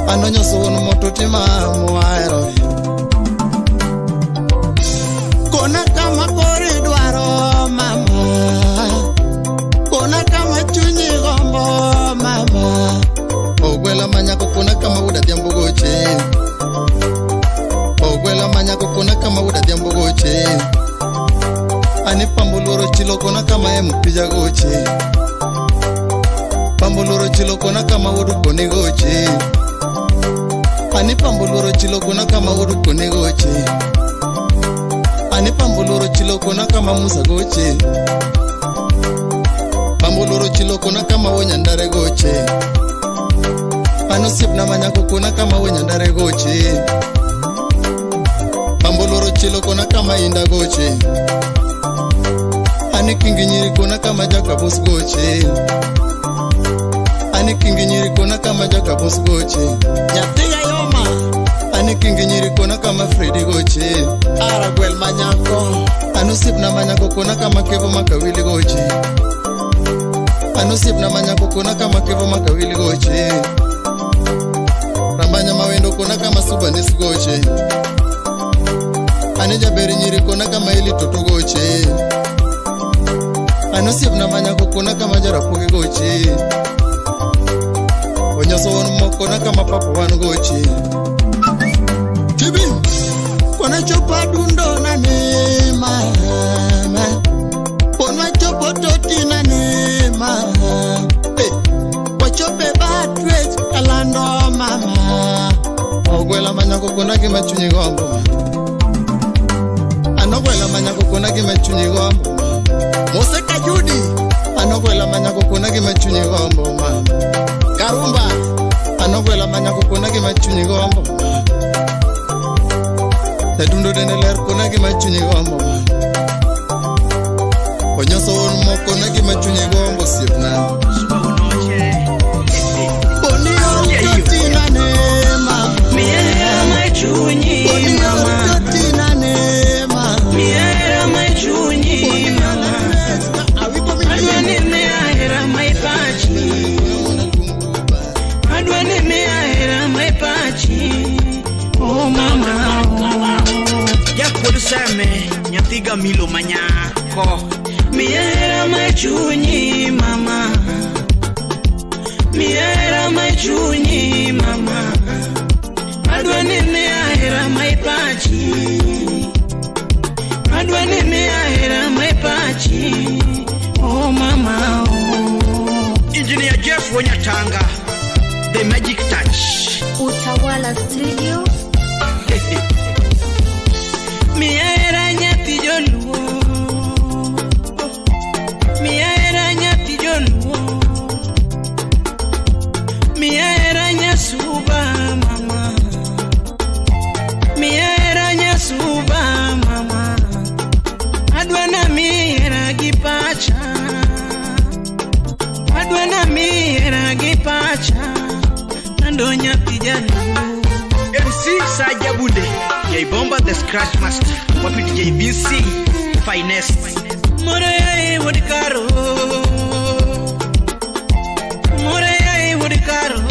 S6: Anonyo suwonu motutimamu waerore Kona kama kori dwaro mama Kona kama chunyi gombo mama Ogwela manyako kuna kama uda diambo goche Ogwela manyako kuna kama uda diambo goche Ani pambuluro chilo kuna kama mpija goche Pambuluro chilo kuna kama udu koni goche Ani pambuluro chilo kuna kama udu koni goche Ani pambuluro chilo kuna kama musa goche
S9: Pambuloro chilo kuna kama wanyandare goche. Anusip na manyako kuna kama wanyandare goche. Pambuloro chilo kuna kama inda goche. Ani kingi nyiri kuna kama jaka bus goche. Ani kingi nyiri kuna kama jaka bus goche. Nyatiga yoma. Ani kingi nyiri kuna kama Freddy goche. Aragwel manyako. Anusip na manyako kuna kama Kevo Makawili goche. Anusip na manyako kuna kama Kevo Makawili goche. Rambanya mawendo kuna kama Subanis goche. Anija beri nyiri kuna kama Ili Toto goche. Anusip na manyako kuna kama Jarapugi goche. Onyoso wonu moko na kama Papo Wanu goche. Tibi kuna chopa dundo na nema. Kuna chopo toti na nema. Wachope batwet kalando mama. Ogwela manyako kuna kima chunyi gombo. Anogwela manyako kuna kima chunyi gombo. Moseka Judi anogwela manyako kuna kima chunyi gombo ma. Karumba anogwela manyako kuna kima chunyi gombo. Tadundo deneler kuna kima chunyi gombo ma. Onyoso wonu moko na kima chunyi gombo sipna.
S1: Nyatiga milo manyako miera machunyi mama. Miera machunyi mama. Adwane me ahera maipachi. Adwane me ahera maipachi. Oh mama oh. Engineer Jeff Wanyatanga, the magic touch.
S4: Utawala Studio.
S1: Miera nyati joluo. Miera nyati joluo. Miera nyasuba mama. Miera nyasuba mama. Adwana miera gipacha. Adwana miera gipacha. Nando nyati joluo. MC Sajabunde, J-Bomba the Scratch Master, Wapi DJ BC, Finest. Morey Wadikaro, Morey Wadikaro.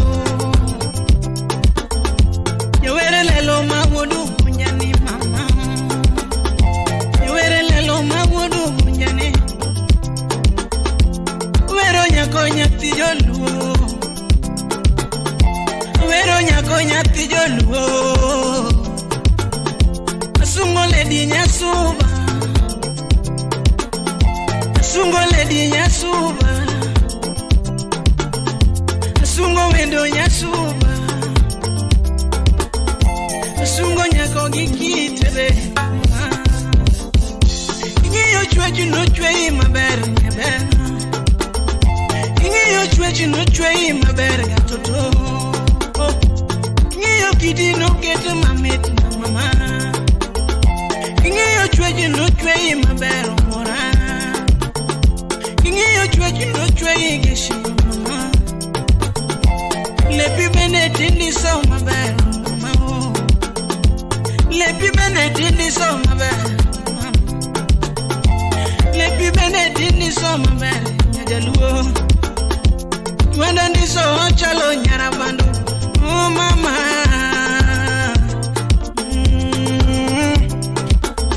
S1: Yowere lelo mawodu kunjani mama. Yowere lelo mawodu kunjani. Wero nyako nyati joluo. Wero nyako nyati joluo. Asungo ledi nyasuba. Asungo ledi nyasuba. Asungo wendo nyasuba. Asungo nyako gikitebe. Ingiyo chweju no chwe maber maber. Ingiyo chweju no chwe maber gatoto. Ingiyo kidi no get mamit mama. Ingiyo chweju no chwe maber mora. Ingiyo chweju no chwe geshi mama. Lepi benedindi so maber mama. Lepi benedindi so maber. Lepi benedindi so maber nyajaluo. Wanda ndi so chalo nyarabando. Oh mama.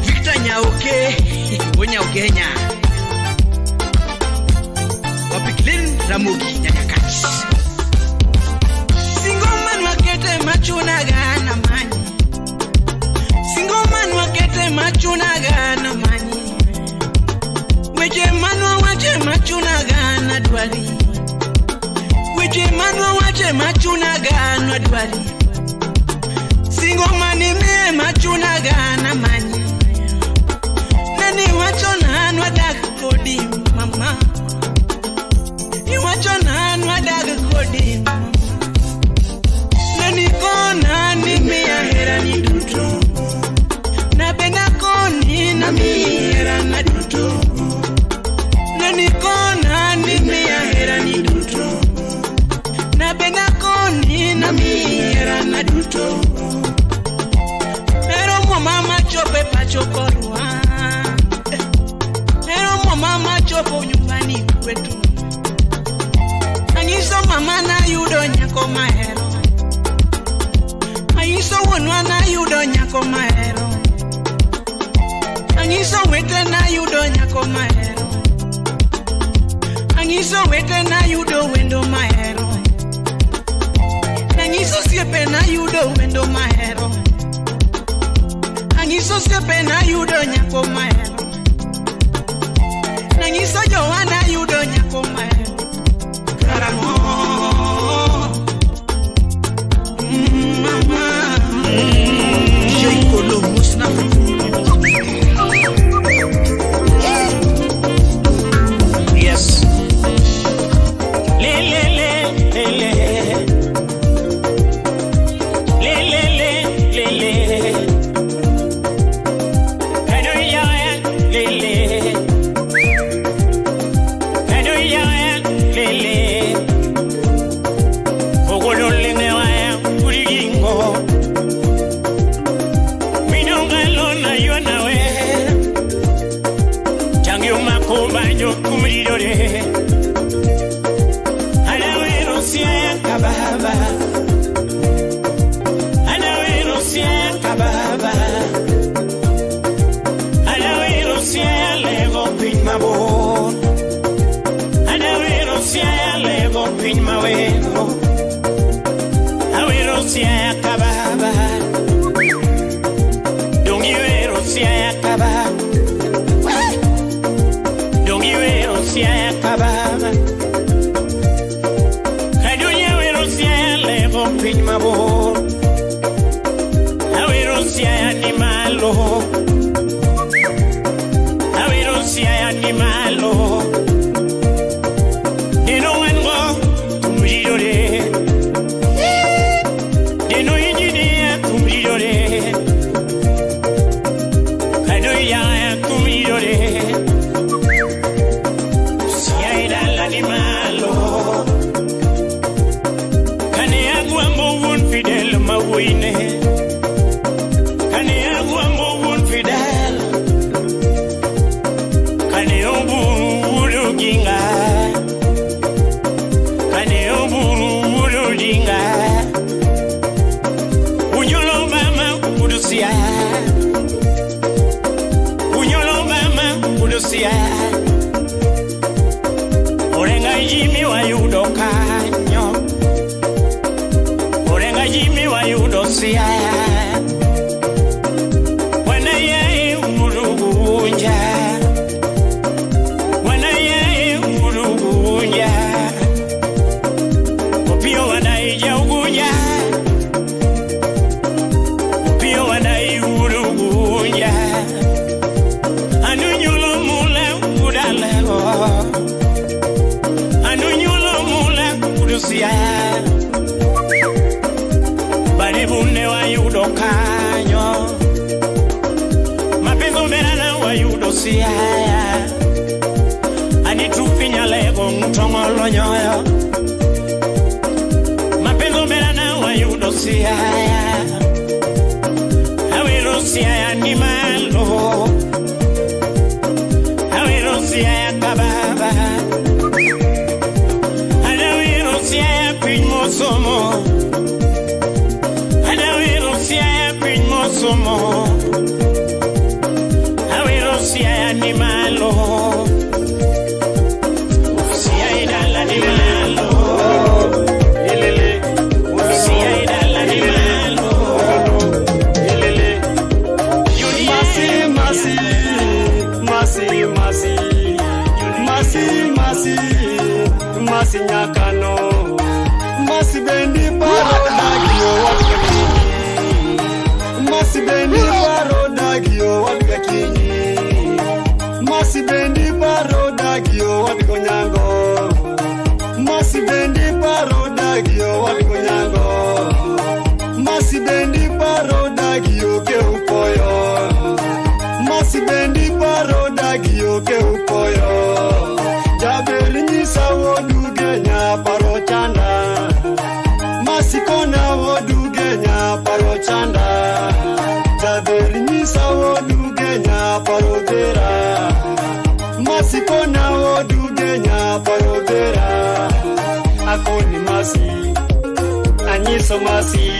S1: Victor Nyauke, Nyauke nya. Wapiklin Ramugi Nyakakati. Single man wakete machuna gana mani. Single man wakete machuna gana mani. Weje manwa wache machuna gana dwali. Weje manwa wache machuna gana dwali. Single man me machuna gana mani. Nani wachona anwa dak kodi mama.
S6: duto.
S3: Pero mama chope pachokorwa. Pero mama chopo nyumbani kwetu. Angiso mama na yudo nyako mahero. Angiso wonwa na yudo nyako mahero. Angiso wete na yudo nyako mahero. Angiso wete na yudo wendo mahero. Angiso siepe na yudo wendo mahero. Angiso siepe na yudo nyako mahero. Angiso jowana yudo nyako mahero. Karamo mama Joikolo musna yes le le le le le le le le le hello ya le le hello ya le le ogolo linge wa kuringo minongalo na yona we changi umakomba jo kumridore anawe rosia kababa anawe rosia kababa anawe rosia lego pin mabo anawe rosia lego pin mawego awe rosia kababa dongi we rosia kababa dongi we rosia kababa kadunya we rosia lego pin mabo awe rosia animalo awe rosia animalo dino wango kumridore dino injinia kumridore kadunya kumridore siaida l'animalo kane agwa mbun fidel mawine kane agwa mbun fidel kane oburu ginga kane oburu dinga unyolo mama kudusia unyolo mama kudusia orenga jimi wa yudo kanyo orenga jimi wa yudo sia wana ye umurugunja wana ye umurugunja opio wana ija ugunja opio wana urugunja anunyulo mule udalego anunyulo mule kudusia baribune wa yudo kanyo mapenzo merana wa yudo sia anitufinya lego mtongolo nyoyo mapenzo merana wa yudo sia awiro sia animalo awiro sia kababa anawiro sia pinmo somo anawiro sia pinmo somo awiro sia animalo sia idala animalo elele sia idala animalo elele masi masi masi masi masi masi masi nyakano masi bendi parodagio wakini masi bendi parodagio wakini masi bendi parodagio wakonyango masi bendi parodagio wakonyango masi bendi parodagio ke upoyo masi bendi parodagio ke upoyo jaber nyisa wodu genya parochana masikona wodu genya
S10: masi, anyiso masi,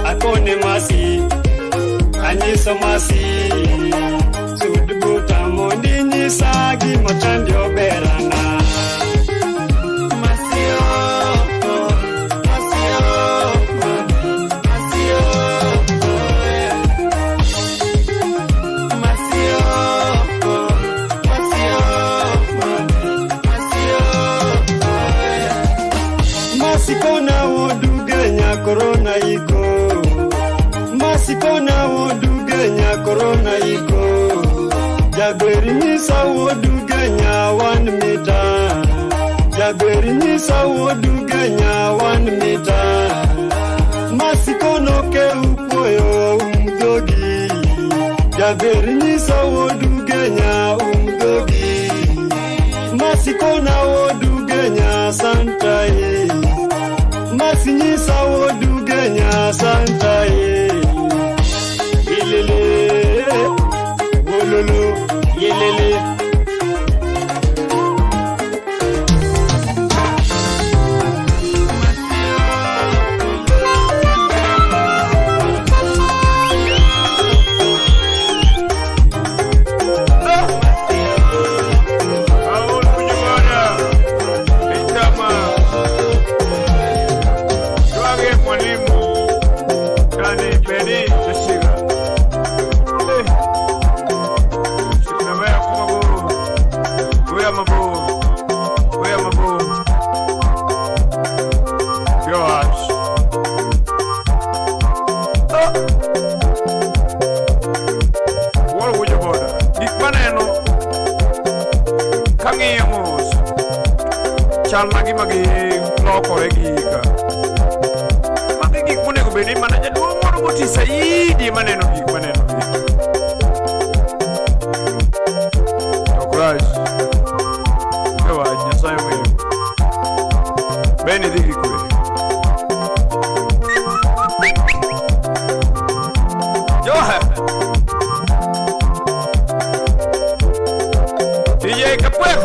S10: akone masi, anyiso masi. Sudubuta mondi nyisagi machandi oberana. Masio, masio, masio, masio, Masikona wodugenya corona iko. Masikona wodugenya corona iko. Jagweri nyisa wodugenya 1 meter. Jagweri nyisa wodugenya 1 meter. Masikono ke upoyo umdogi. Jagweri nyisa wodugenya umdogi. Masikona wodugenya santai. Masinyisa wodugenya santai. Ilele, wololo, yelele. Lagi magi loko regika. Magi gik mune ko beni mana jadi moro boti saidi maneno gik maneno. To Christ. Yo ajnya saya we. Beni digi ko. Yo ha. DJ Capuex.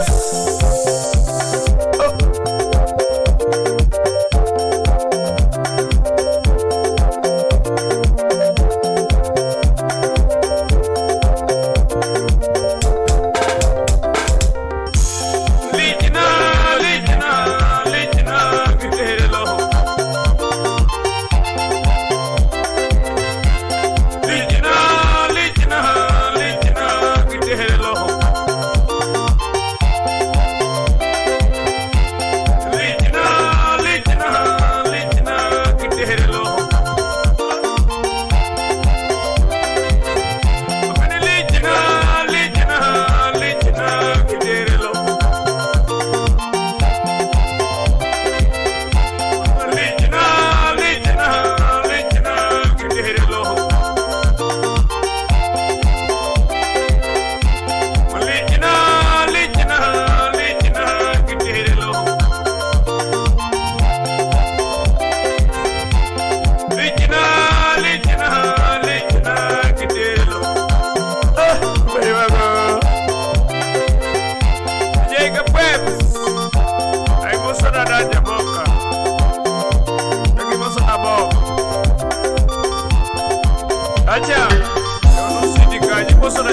S10: Acha, yo no sé ni calle, vos sos la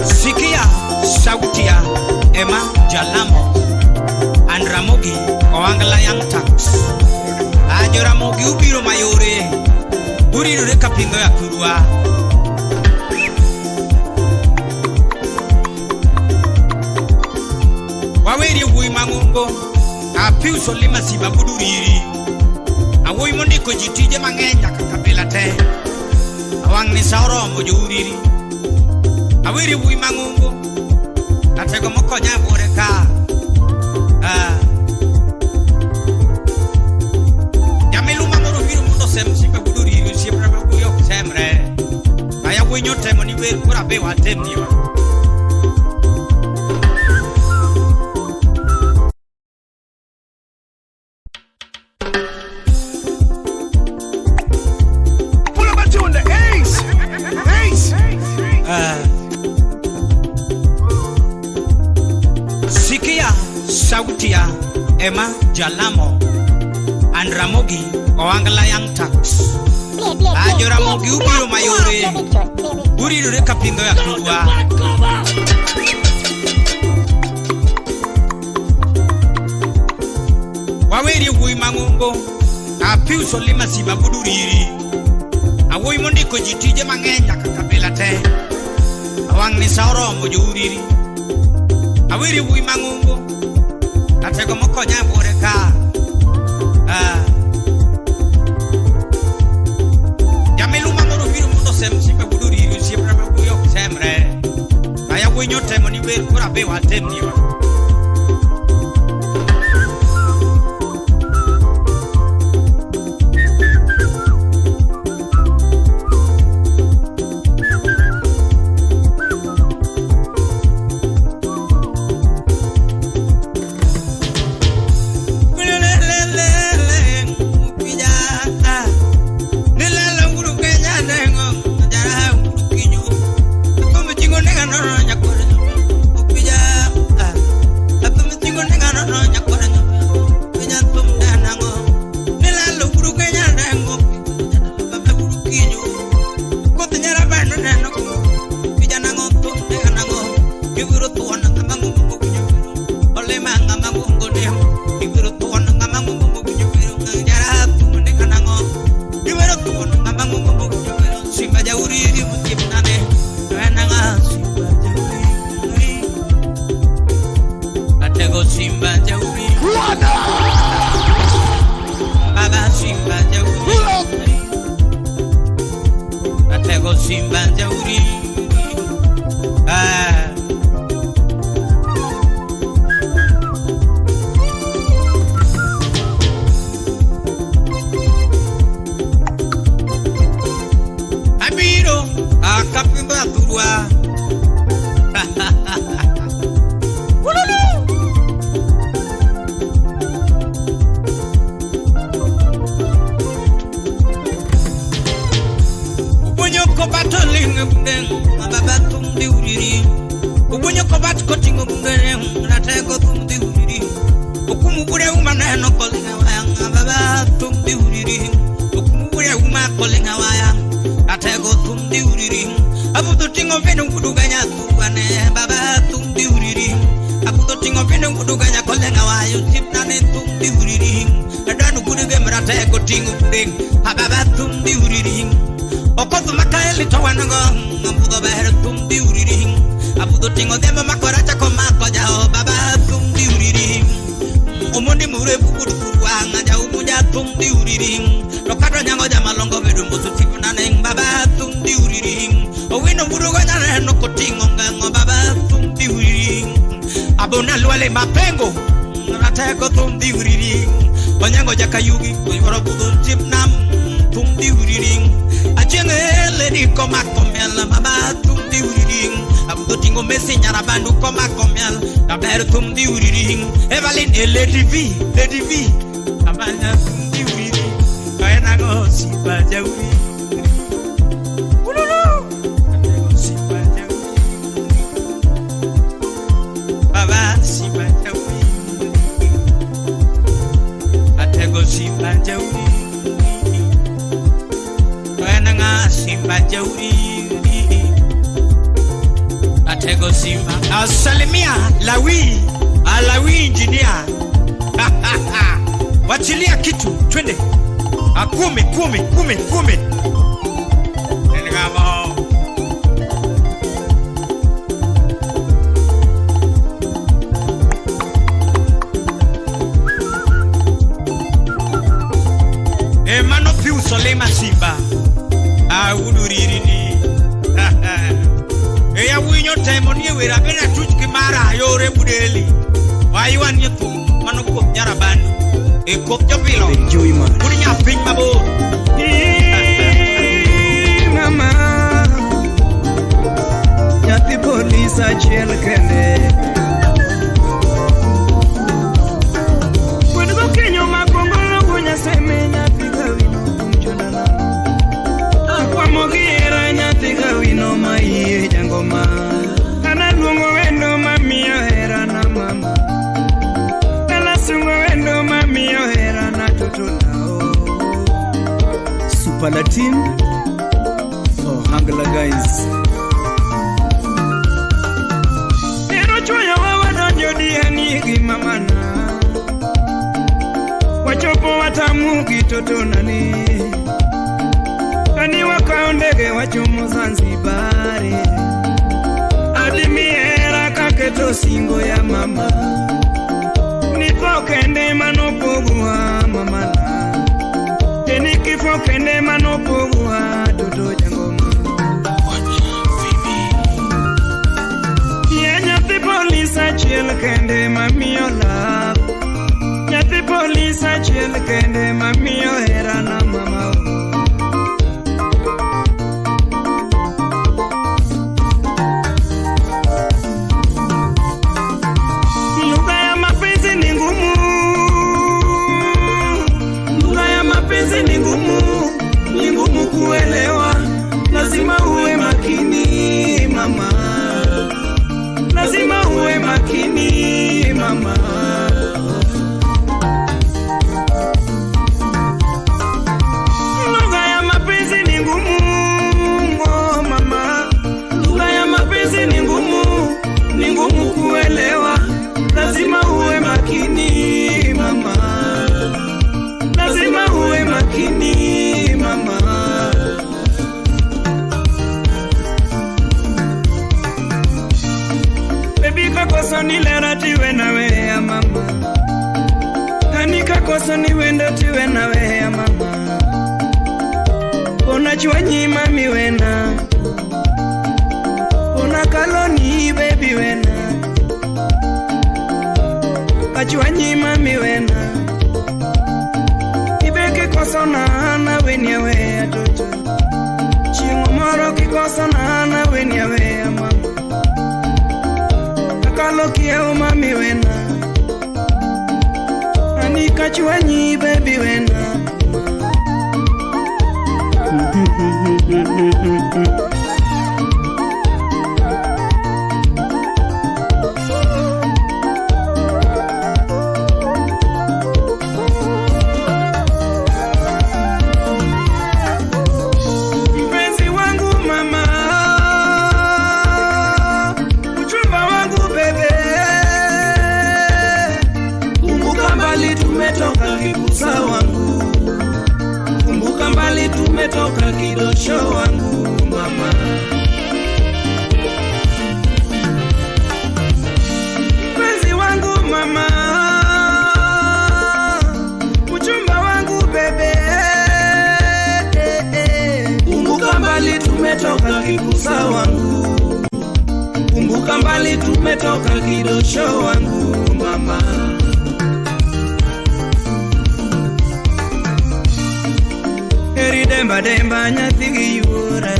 S11: Sikia, sautia, Emma Jalamo, and Ramogi, Oangla Young Tax. Ajoramogi ubiro mayore, Uriru de Capingo Yakurua. Waweri wui mangungo, apiu solima siba buduriri. Awui mondiko jitije mangenya kakabila te. Awang ni sauro mojuriri. Awiri wui mangungo, atego moko nyabore ka. Yamilu mangoro viru mundo sem siba buduriri siba buyo semre. Aya wui nyote moni weru kura bewa temniwa. sautia Emma Jalamo and Ramogi Oangala Young Tax Ajo Ramogi ubiro mayore Uriru reka pindo ya kudwa Waweri hui mangungo Apiu solima siba buduriri Awoi mondiko jitije mangenya kakabela te Awang ni sauro mojo uriri Awiri hui mangungo Atego moko nyambore ka Yamelu mangoro viru mundo sem siba buduriri Siempre me buyo semre Kaya hui nyote moni veru kura bewa temniwa Salimia Lawi engineer Wachilia kitu twende kumi Nengamo Emano piu solema simba Uduriri ni Eya winyo temoni wera bena tuchki mara yore budeli Waiwan yetu manoko nyara bandu Ekop jopilo Kuni nyaping mabo
S1: Mama Nyati polisa chiel kende Kwenuko kenyo makongolo kunya seme nyati kawino mchonana Akwa mogira nyati kawino maiye jangoma Kana luongo wendo mamiyo hera na mama
S7: Palatin. Oh, Hangla guys.
S12: Ero choya wawa donjo diani gimamana. Wachopo watamu kitotonani. Kani wakaondege wachomo Zanzibari. Adimiera kaketo singo ya mama. Nipo kende manopogua mamana. Kifo kende manopogua dodo jangoma. Yeah, nyati police achiel kende mamiyo love. Nyati police achiel kende mamiyo hera na mama. Lugha ya mapenzi ni ngumu. Ni ngumu kuelewa, lazima uwe makini mama, lazima uwe makini mama. Lugha ya mapenzi ni ngumu, oh mama, lugha ya mapenzi ni ngumu kuelewa, lazima uwe makini mama, lazima uwe makini mama. Baby kakosa nilera tiwe nawe ya mama. Hani kakosa niwenda tiwe nawe ya mama. Unachua nyima mi wena. Unakaloni baby wena. Kachua nyima mi wena. Kikosa na wenya we atoto. Chingo moro kikosa na wenya we mama. Akalo kia umami wena. Ani kachuanyi baby wena. Kumbuka mbali tumetoka kidosho wangu mama. Mpenzi wangu mama. Mchumba wangu bebe. Kumbuka mbali tumetoka kikusa wangu. Kumbuka mbali tumetoka kidosho wangu mama. Demba demba nyathigi yura.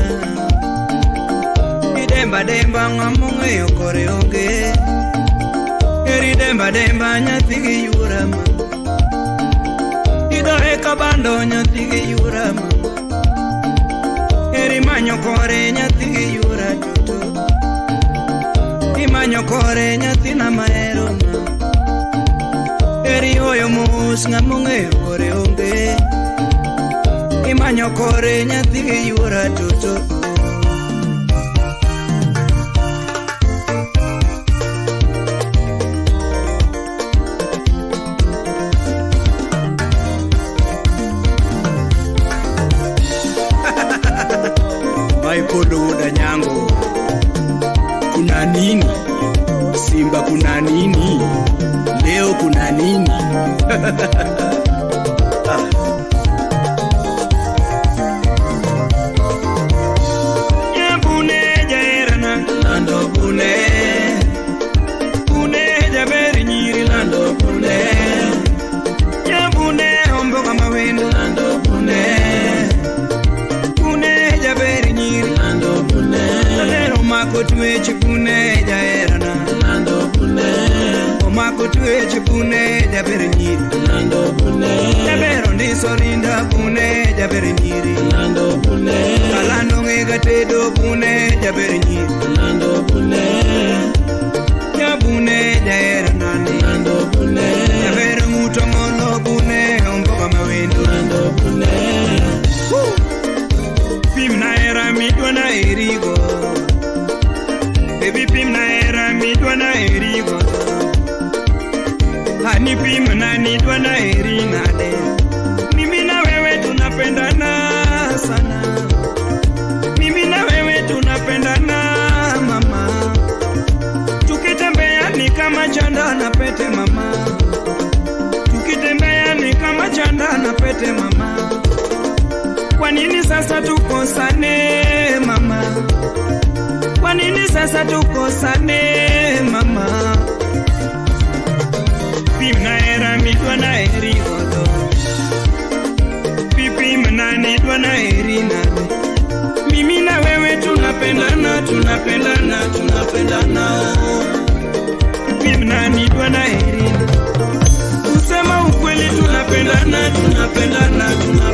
S12: Demba demba ngamunge yokore onge. Demba demba nyathigi yura ma. Idoe kabando nyathigi yura ma. Manyo kore nyathigi yura toto. Imanyo kore nyathina maero ma. Hoyo mus ngamunge yokore onge. Imanyo kore nyathigi yura toto. Maikolo uda nyango. Kuna nini? Simba kuna nini? Leo kuna nini? Tuwe chipune jaerana Nando pune Omako tuwe chipune jabere nyiri Nando pune Jabero ndiso rinda pune jabere nyiri Nando pune Kalando ngega tedo pune jabere nyiri Nando pune Jabune jaerana Nando pune Jabere muto ngolo pune Omboka mawendo Nando pune nini sasa tukosane mama? Kwa nini sasa tukosane mama? Pimna era mitwa na eri godo, pipi mnani twa na eri nani. Mimi na wewe tunapendana, tunapendana, tunapendana. Pimna ni twa na eri. Kusema ukweli tunapendana, tunapendana, tunapendana.